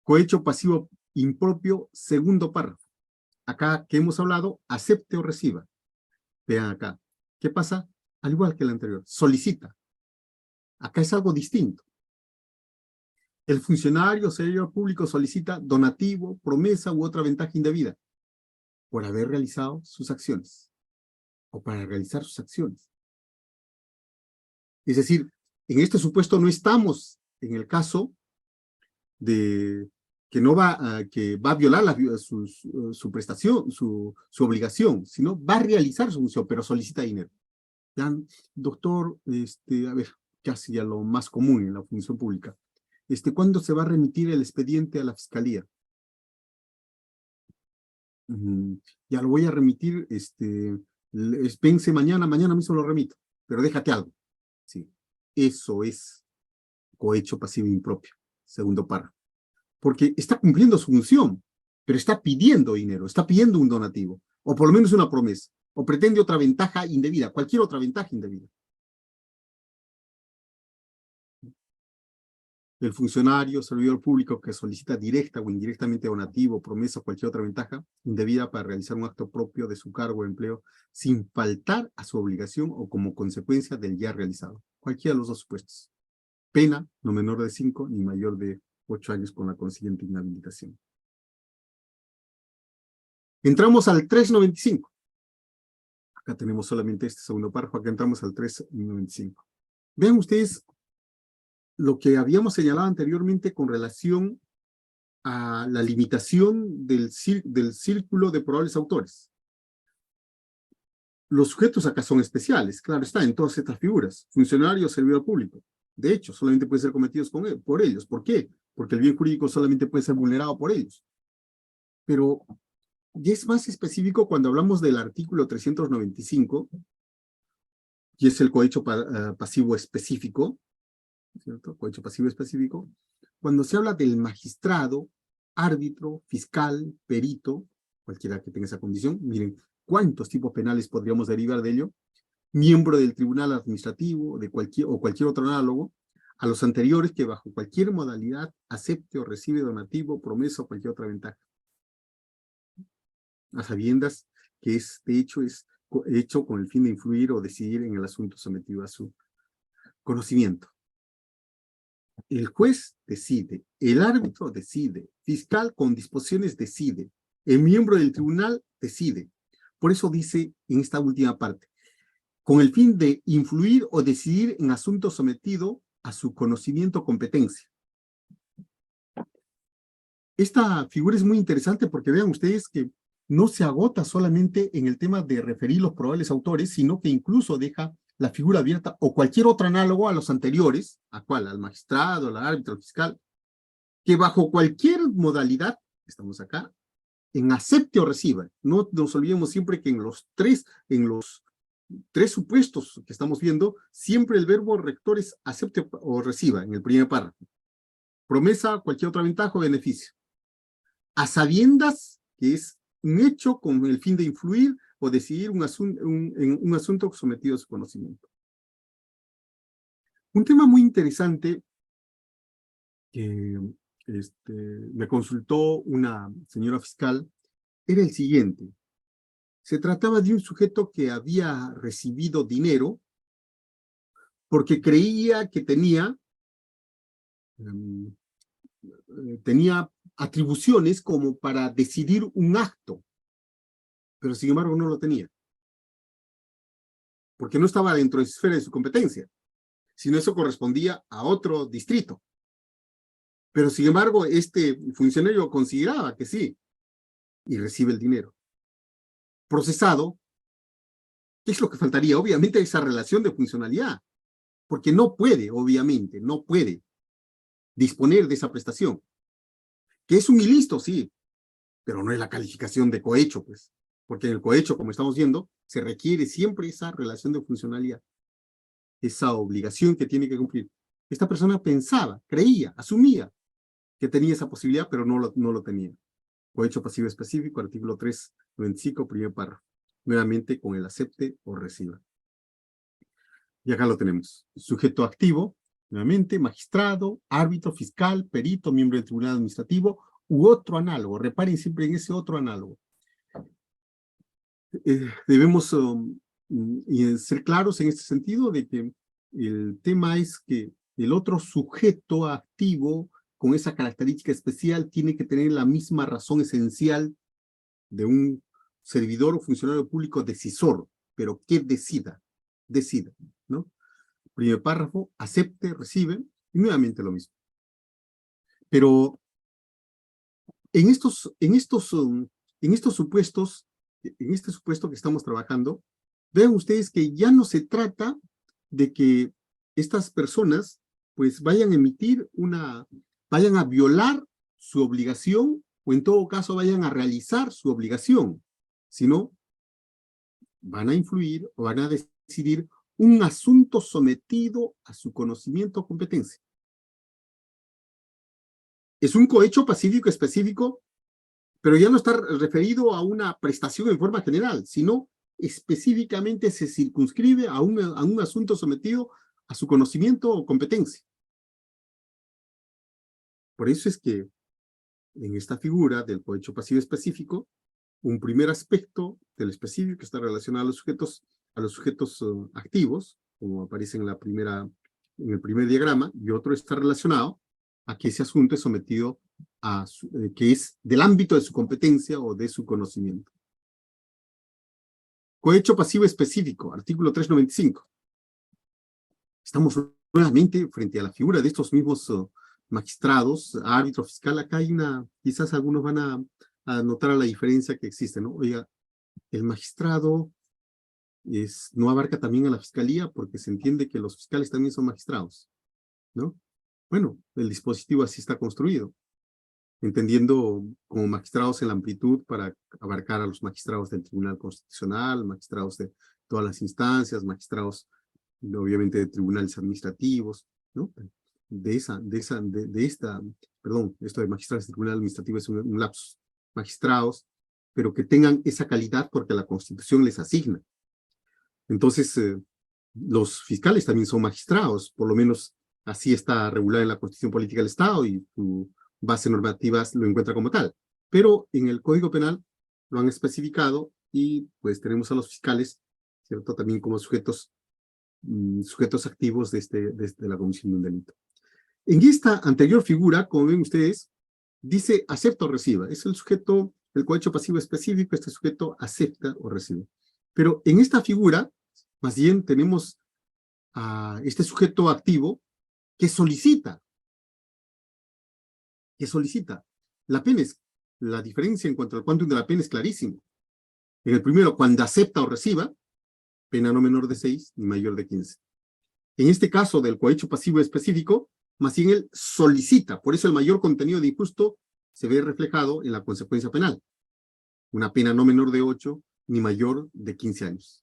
Cohecho pasivo impropio, segundo párrafo. Acá que hemos hablado, acepte o reciba. Vean acá. ¿Qué pasa? Al igual que el anterior, solicita. Acá es algo distinto. El funcionario o servidor público solicita donativo, promesa u otra ventaja indebida por haber realizado sus acciones o para realizar sus acciones. Es decir, en este supuesto no estamos en el caso de que no va, que va a violar su prestación, su obligación, sino va a realizar su función, pero solicita dinero. Ya, doctor, a ver, casi a lo más común en la función pública. ¿Cuándo se va a remitir el expediente a la fiscalía? Ya lo voy a remitir, pense mañana mismo lo remito, pero déjate algo. Sí, eso es cohecho pasivo impropio, segundo párrafo. Porque está cumpliendo su función, pero está pidiendo dinero, está pidiendo un donativo, o por lo menos una promesa, o pretende otra ventaja indebida, cualquier otra ventaja indebida. El funcionario, servidor público que solicita directa o indirectamente donativo, promesa o cualquier otra ventaja indebida para realizar un acto propio de su cargo o empleo sin faltar a su obligación o como consecuencia del ya realizado. Cualquiera de los dos supuestos. Pena no menor de 5 ni mayor de 8 años con la consiguiente inhabilitación. Entramos al 395. Acá tenemos solamente este segundo párrafo, acá entramos al 395. Vean ustedes lo que habíamos señalado anteriormente con relación a la limitación del círculo de probables autores. Los sujetos acá son especiales, claro está, en todas estas figuras, funcionario o servidor público. De hecho, solamente pueden ser cometidos por ellos. ¿Por qué? Porque el bien jurídico solamente puede ser vulnerado por ellos. Pero ya es más específico cuando hablamos del artículo 395, y es el cohecho pasivo específico, ¿cierto? Cohecho pasivo específico, cuando se habla del magistrado, árbitro, fiscal, perito, cualquiera que tenga esa condición, miren cuántos tipos penales podríamos derivar de ello, miembro del tribunal administrativo o cualquier otro análogo, a los anteriores que bajo cualquier modalidad acepte o recibe donativo, promesa o cualquier otra ventaja. A sabiendas que este hecho es hecho con el fin de influir o decidir en el asunto sometido a su conocimiento. El juez decide, el árbitro decide, fiscal con disposiciones decide, el miembro del tribunal decide. Por eso dice en esta última parte, con el fin de influir o decidir en asuntos sometidos a su conocimiento o competencia. Esta figura es muy interesante porque vean ustedes que no se agota solamente en el tema de referir los probables autores, sino que incluso deja la figura abierta o cualquier otro análogo a los anteriores, ¿a cuál? Al magistrado, al árbitro, al fiscal, que bajo cualquier modalidad, estamos acá, en acepte o reciba. No nos olvidemos siempre que en los tres supuestos que estamos viendo, siempre el verbo rector es acepte o reciba en el primer párrafo. Promesa, cualquier otra ventaja o beneficio. A sabiendas que es un hecho con el fin de influir o decidir un asunto sometido a su conocimiento. Un tema muy interesante que me consultó una señora fiscal era el siguiente. Se trataba de un sujeto que había recibido dinero porque creía que tenía tenía atribuciones como para decidir un acto, pero sin embargo no lo tenía, porque no estaba dentro de su esfera de su competencia, sino eso correspondía a otro distrito. Pero sin embargo, este funcionario consideraba que sí, y recibe el dinero. Procesado, ¿qué es lo que faltaría? Obviamente esa relación de funcionalidad, porque no puede, obviamente, no puede disponer de esa prestación. Que es un ilícito, sí, pero no es la calificación de cohecho, pues, porque en el cohecho, como estamos viendo, se requiere siempre esa relación de funcionalidad, esa obligación que tiene que cumplir. Esta persona pensaba, creía, asumía que tenía esa posibilidad, pero no lo tenía. Cohecho pasivo específico, artículo 395, primer párrafo. Nuevamente con el acepte o reciba. Y acá lo tenemos. Sujeto activo, nuevamente, magistrado, árbitro, fiscal, perito, miembro del tribunal administrativo, u otro análogo. Reparen siempre en ese otro análogo. Debemos ser claros en este sentido de que el tema es que el otro sujeto activo con esa característica especial tiene que tener la misma razón esencial de un servidor o funcionario público decisor, pero que decida, ¿no? Primer párrafo, acepte, recibe, y nuevamente lo mismo. Pero en estos supuestos, en este supuesto que estamos trabajando, vean ustedes que ya no se trata de que estas personas pues vayan a violar su obligación o en todo caso vayan a realizar su obligación, sino van a influir o van a decidir un asunto sometido a su conocimiento o competencia. Es un cohecho pacífico específico, pero ya no está referido a una prestación en forma general, sino específicamente se circunscribe a un asunto sometido a su conocimiento o competencia. Por eso es que en esta figura del cohecho pasivo específico, un primer aspecto del específico está relacionado a los sujetos activos, como aparece en el primer diagrama, y otro está relacionado a que ese asunto es sometido que es del ámbito de su competencia o de su conocimiento. Cohecho pasivo específico, artículo 395. Estamos nuevamente frente a la figura de estos mismos magistrados, árbitro fiscal. Acá hay quizás algunos van a notar la diferencia que existe, ¿no? Oiga, el magistrado no abarca también a la fiscalía porque se entiende que los fiscales también son magistrados, ¿no? Bueno, el dispositivo así está construido, entendiendo como magistrados en la amplitud para abarcar a los magistrados del Tribunal Constitucional, magistrados de todas las instancias, magistrados obviamente de tribunales administrativos, ¿no? Esto de magistrados de tribunal administrativo es un lapsus, magistrados, pero que tengan esa calidad porque la Constitución les asigna. Entonces, los fiscales también son magistrados, por lo menos así está regulado en la Constitución Política del Estado y su base normativa lo encuentra como tal. Pero en el Código Penal lo han especificado y pues tenemos a los fiscales, ¿cierto? También como sujetos activos de la comisión de un delito. En esta anterior figura, como ven ustedes, dice acepta o reciba. Es el sujeto, el cohecho pasivo específico, este sujeto acepta o recibe. Pero en esta figura, más bien tenemos a este sujeto activo que solicita. La diferencia en cuanto al quantum de la pena es clarísimo. En el primero, cuando acepta o reciba, pena no menor de 6 ni mayor de 15. En este caso del cohecho pasivo específico, más bien él solicita, por eso el mayor contenido de injusto se ve reflejado en la consecuencia penal. Una pena no menor de 8 ni mayor de 15 años.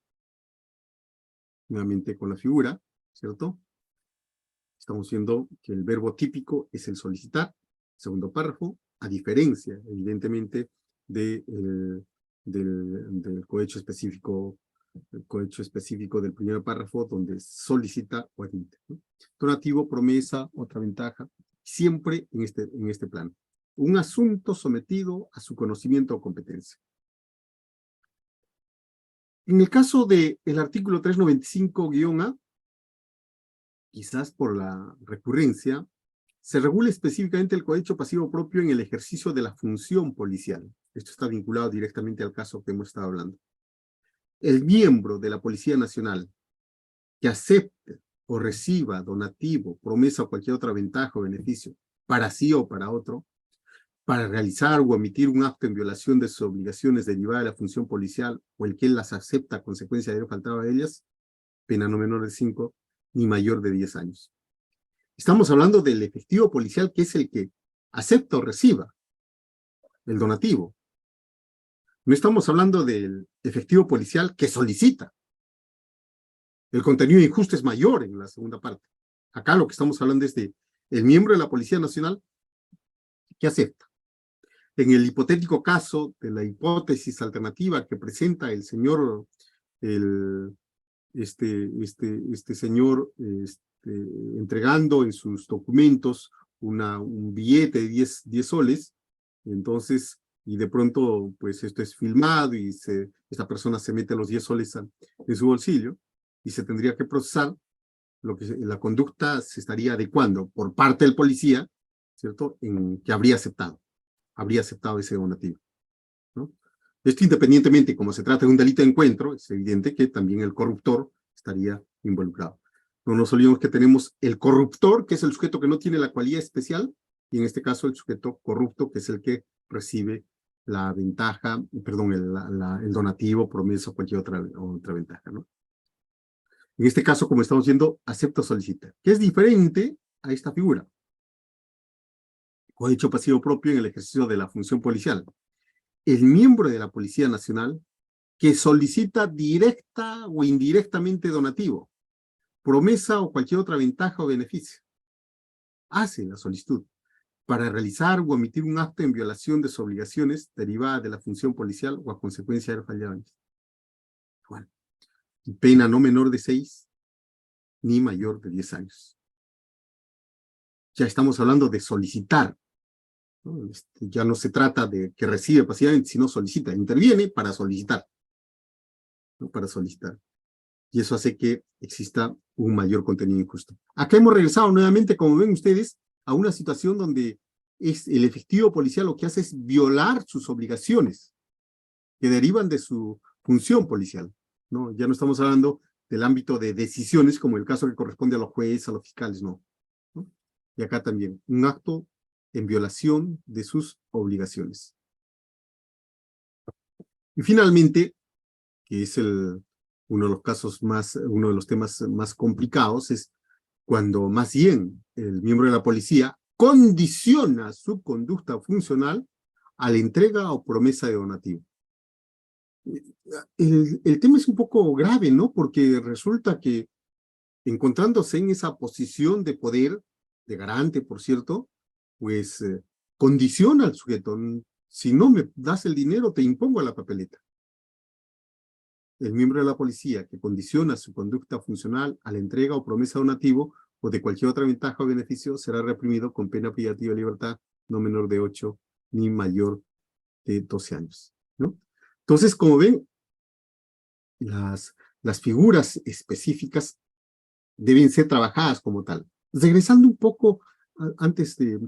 Nuevamente con la figura, ¿cierto? Estamos viendo que el verbo típico es el solicitar, segundo párrafo, a diferencia, evidentemente, del cohecho específico del primer párrafo, donde solicita o admite, ¿no? Donativo, promesa, otra ventaja, siempre en este plano. Un asunto sometido a su conocimiento o competencia. En el caso del artículo 395-A, quizás por la recurrencia, se regula específicamente el cohecho pasivo propio en el ejercicio de la función policial. Esto está vinculado directamente al caso que hemos estado hablando. El miembro de la Policía Nacional que acepte o reciba donativo, promesa o cualquier otra ventaja o beneficio para sí o para otro, para realizar o emitir un acto en violación de sus obligaciones derivadas de la función policial o el que él las acepta a consecuencia de haber faltado a ellas, pena no menor de 5 ni mayor de 10 años. Estamos hablando del efectivo policial, que es el que acepta o reciba el donativo. No estamos hablando del efectivo policial que solicita. El contenido injusto es mayor en la segunda parte. Acá lo que estamos hablando es de el miembro de la Policía Nacional que acepta. En el hipotético caso de la hipótesis alternativa que presenta el señor, este señor entregando en sus documentos un billete de 10 soles, entonces, y de pronto, pues esto es filmado y esta persona se mete los 10 soles en su bolsillo y se tendría que procesar, la conducta se estaría adecuando por parte del policía, ¿cierto?, en que habría aceptado ese donativo, ¿no? Esto independientemente, como se trata de un delito de encuentro, es evidente que también el corruptor estaría involucrado. No nos olvidemos que tenemos el corruptor, que es el sujeto que no tiene la cualidad especial, y en este caso el sujeto corrupto, que es el que recibe la ventaja, perdón, el donativo, promesa o cualquier otra ventaja, ¿no? En este caso, como estamos viendo, acepta o solicita, que es diferente a esta figura. Cohecho pasivo propio en el ejercicio de la función policial. El miembro de la Policía Nacional que solicita directa o indirectamente donativo, promesa o cualquier otra ventaja o beneficio, hace la solicitud para realizar o emitir un acto en violación de sus obligaciones derivadas de la función policial o a consecuencia de haber fallado. Bueno, pena no menor de 6 ni mayor de 10 años. Ya estamos hablando de solicitar, ¿no? Ya no se trata de que recibe pasivamente, sino solicita, interviene para solicitar, ¿no? Para solicitar. Y eso hace que exista un mayor contenido injusto. Acá hemos regresado nuevamente, como ven ustedes, a una situación donde el efectivo policial lo que hace es violar sus obligaciones que derivan de su función policial, ¿no? Ya no estamos hablando del ámbito de decisiones, como el caso que corresponde a los jueces, a los fiscales, no. Y acá también, un acto en violación de sus obligaciones. Y finalmente, que es uno de los casos uno de los temas más complicados, es cuando más bien el miembro de la policía condiciona su conducta funcional a la entrega o promesa de donativo. El tema es un poco grave, ¿no? Porque resulta que encontrándose en esa posición de poder, de garante, por cierto, pues condiciona al sujeto. Si no me das el dinero, te impongo a la papeleta. El miembro de la policía que condiciona su conducta funcional a la entrega o promesa de donativo o de cualquier otra ventaja o beneficio será reprimido con pena privativa de libertad no menor de 8 ni mayor de 12 años, ¿no? Entonces, como ven, las figuras específicas deben ser trabajadas como tal. Regresando un poco, antes de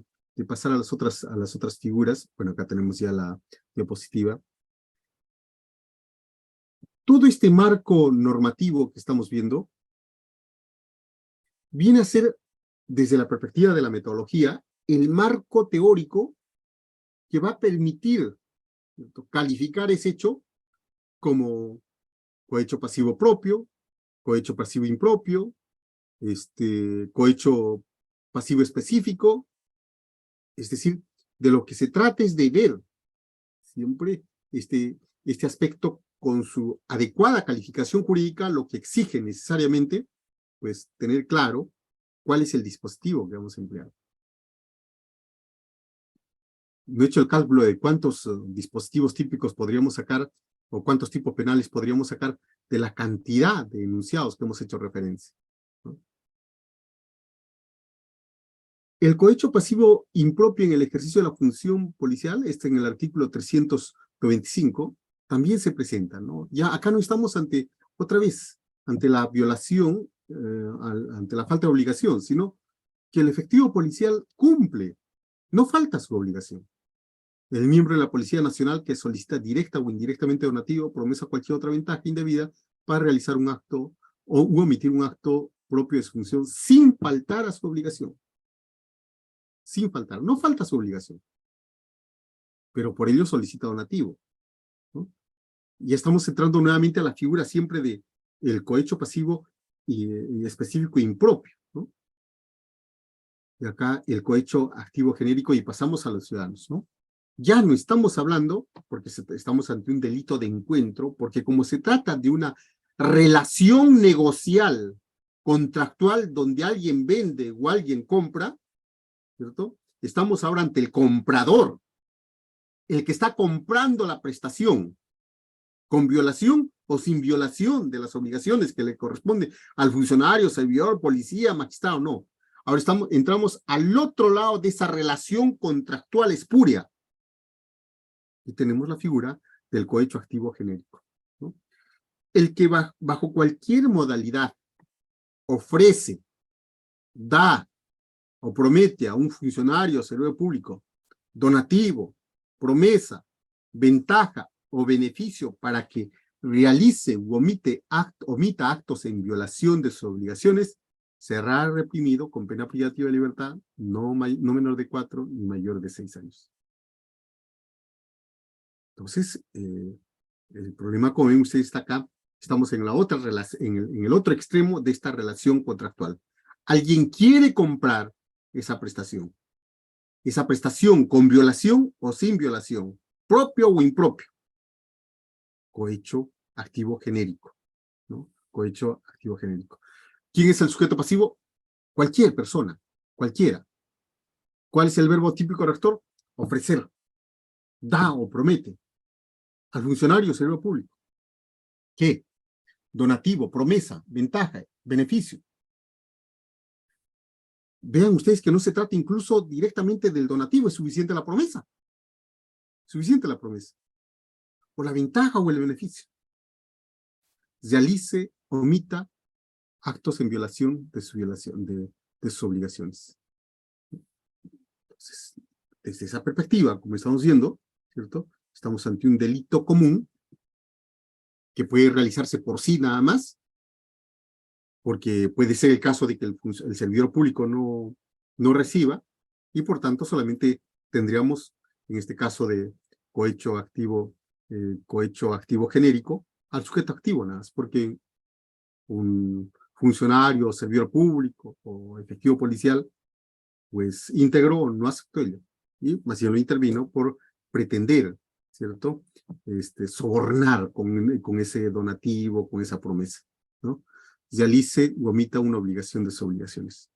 pasar a las otras figuras, bueno, acá tenemos ya la diapositiva. Todo este marco normativo que estamos viendo viene a ser, desde la perspectiva de la metodología, el marco teórico que va a permitir calificar ese hecho como cohecho pasivo propio, cohecho pasivo impropio, cohecho pasivo específico. Es decir, de lo que se trata es de ver siempre este aspecto con su adecuada calificación jurídica, lo que exige necesariamente, pues, tener claro cuál es el dispositivo que vamos a emplear. No he hecho el cálculo de cuántos dispositivos típicos podríamos sacar o cuántos tipos penales podríamos sacar de la cantidad de enunciados que hemos hecho referencia, ¿no? El cohecho pasivo impropio en el ejercicio de la función policial, en el artículo 395, también se presenta, ¿no? Ya acá no estamos otra vez, ante la violación, ante la falta de obligación, sino que el efectivo policial cumple, no falta a su obligación. El miembro de la Policía Nacional que solicita directa o indirectamente donativo, promesa o cualquier otra ventaja indebida para realizar un acto o omitir un acto propio de su función sin faltar a su obligación. Sin faltar, no falta a su obligación, pero por ello solicita donativo, ¿no? Y estamos entrando nuevamente a la figura siempre de el cohecho pasivo y específico e impropio, ¿no? Y acá el cohecho activo genérico y pasamos a los ciudadanos, ¿no? Ya no estamos hablando, porque estamos ante un delito de encuentro, porque como se trata de una relación negocial, contractual, donde alguien vende o alguien compra, ¿cierto? Estamos ahora ante el comprador, el que está comprando la prestación, con violación o sin violación de las obligaciones que le corresponde al funcionario, servidor, policía, magistrado, no. Ahora entramos al otro lado de esa relación contractual espuria y tenemos la figura del cohecho activo genérico, ¿no? El que bajo cualquier modalidad ofrece, da o promete a un funcionario o servidor público donativo, promesa, ventaja o beneficio para que realice u omita actos en violación de sus obligaciones, será reprimido con pena privativa de libertad no menor de 4 ni mayor de 6 años. Entonces, el problema, como ven ustedes, está acá. Estamos en la otra en el otro extremo de esta relación contractual. Alguien quiere comprar esa prestación con violación o sin violación, propio o impropio. Cohecho activo genérico, ¿no? Cohecho activo genérico. ¿Quién es el sujeto pasivo? Cualquier persona, cualquiera. ¿Cuál es el verbo típico rector? Ofrecer, da o promete al funcionario o servidor público. ¿Qué? Donativo, promesa, ventaja, beneficio. Vean ustedes que no se trata incluso directamente del donativo, es suficiente la promesa. Suficiente la promesa. O la ventaja o el beneficio. Realice, omita actos en violación de sus obligaciones. Entonces, desde esa perspectiva, como estamos viendo, ¿cierto? Estamos ante un delito común que puede realizarse por sí nada más, porque puede ser el caso de que el servidor público no reciba, y por tanto solamente tendríamos, en este caso de cohecho activo genérico, al sujeto activo nada más, porque un funcionario, servidor público o efectivo policial, pues íntegro no aceptó ello, y más bien lo intervino por pretender, ¿cierto? Sobornar con ese donativo, con esa promesa, ¿no? Realice o omita una obligación de sus obligaciones.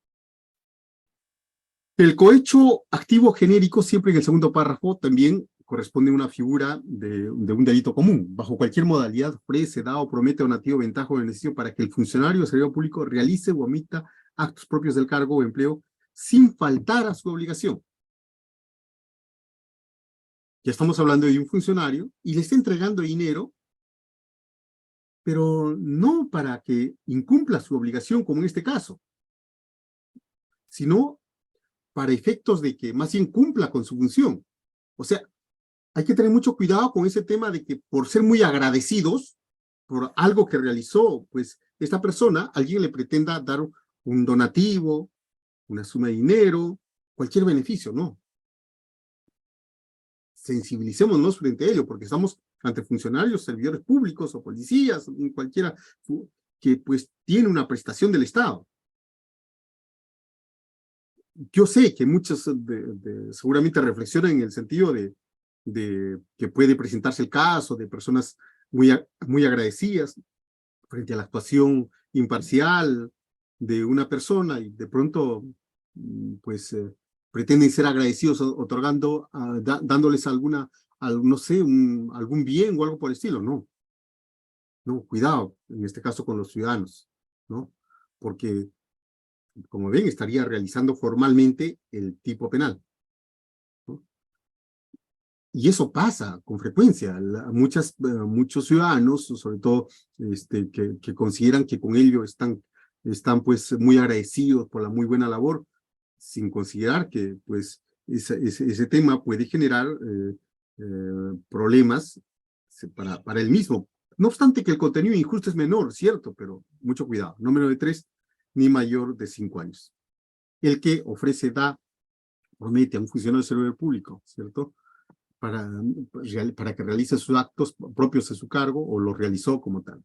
El cohecho activo genérico, siempre en el segundo párrafo, también corresponde a una figura de un delito común. Bajo cualquier modalidad ofrece, da o promete donativo, ventaja o beneficio para que el funcionario o servidor público realice o omita actos propios del cargo o empleo sin faltar a su obligación. Ya estamos hablando de un funcionario y le está entregando dinero, pero no para que incumpla su obligación, como en este caso, sino para efectos de que más bien cumpla con su función. O sea, hay que tener mucho cuidado con ese tema de que por ser muy agradecidos por algo que realizó, pues esta persona, alguien le pretenda dar un donativo, una suma de dinero, cualquier beneficio, no. Sensibilicémonos frente a ello, porque estamos ante funcionarios, servidores públicos o policías, cualquiera que pues tiene una prestación del Estado. Yo sé que muchos seguramente reflexionan en el sentido de que puede presentarse el caso de personas muy agradecidas frente a la actuación imparcial de una persona y de pronto pues pretenden ser agradecidos otorgando, dándoles no sé, algún bien o algo por el estilo. No, cuidado, en este caso con los ciudadanos, ¿no? Porque, como ven, estaría realizando formalmente el tipo penal, ¿no? Y eso pasa con frecuencia. Muchos ciudadanos, sobre todo que consideran que con ello están pues muy agradecidos por la muy buena labor, sin considerar que pues ese tema puede generar problemas para él mismo. No obstante que el contenido injusto es menor, cierto, pero mucho cuidado, no menor de 3 ni mayor de 5 años. El que ofrece, promete a un funcionario del servidor público, ¿cierto? Para que realice sus actos propios de su cargo o lo realizó como tal.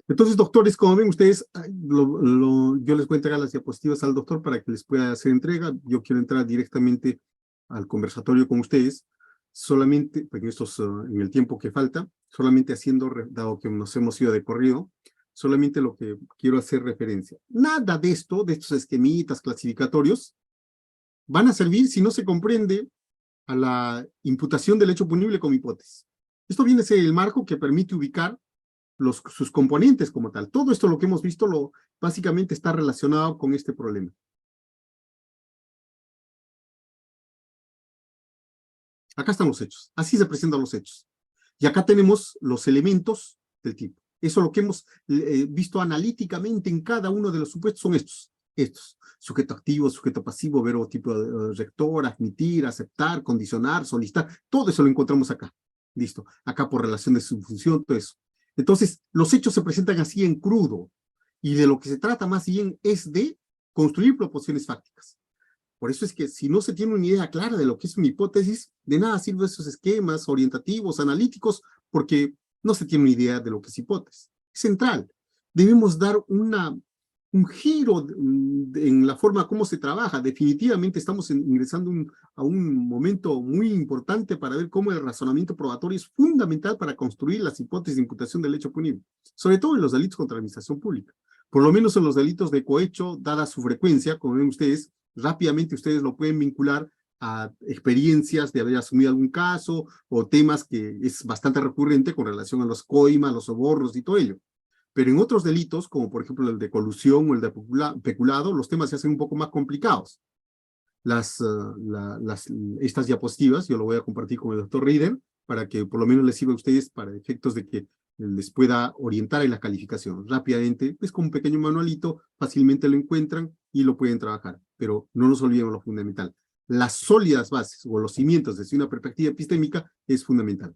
Entonces, doctores, como ven ustedes, yo les voy a entregar las diapositivas al doctor para que les pueda hacer entrega. Yo quiero entrar directamente al conversatorio con ustedes, solamente, pues, en el tiempo que falta, solamente dado que nos hemos ido de corrido, solamente lo que quiero hacer referencia. Nada de estos esquemitas clasificatorios, van a servir si no se comprende a la imputación del hecho punible como hipótesis. Esto viene a ser el marco que permite ubicar sus componentes como tal. Todo esto lo que hemos visto básicamente está relacionado con este problema. Acá están los hechos. Así se presentan los hechos. Y acá tenemos los elementos del tipo. Eso lo que hemos visto analíticamente en cada uno de los supuestos son estos. Sujeto activo, sujeto pasivo, verbo tipo rector, admitir, aceptar, condicionar, solicitar. Todo eso lo encontramos acá. Listo. Acá por relación de subfunción, todo eso. Entonces, los hechos se presentan así en crudo. Y de lo que se trata más bien es de construir proposiciones fácticas. Por eso es que si no se tiene una idea clara de lo que es una hipótesis, de nada sirven esos esquemas orientativos, analíticos, porque no se tiene una idea de lo que es hipótesis. Es central. Debemos dar un giro en la forma como se trabaja. Definitivamente estamos ingresando a un momento muy importante para ver cómo el razonamiento probatorio es fundamental para construir las hipótesis de imputación del hecho punible, sobre todo en los delitos contra la administración pública. Por lo menos en los delitos de cohecho, dada su frecuencia, como ven ustedes, rápidamente ustedes lo pueden vincular a experiencias de haber asumido algún caso o temas que es bastante recurrente con relación a los coimas, los sobornos y todo ello. Pero en otros delitos, como por ejemplo el de colusión o el de peculado, los temas se hacen un poco más complicados. Estas diapositivas yo lo voy a compartir con el doctor Reader para que por lo menos les sirva a ustedes para efectos de que les pueda orientar en la calificación. Rápidamente, pues con un pequeño manualito, fácilmente lo encuentran y lo pueden trabajar. Pero no nos olvidemos lo fundamental. Las sólidas bases o los cimientos desde una perspectiva epistémica es fundamental.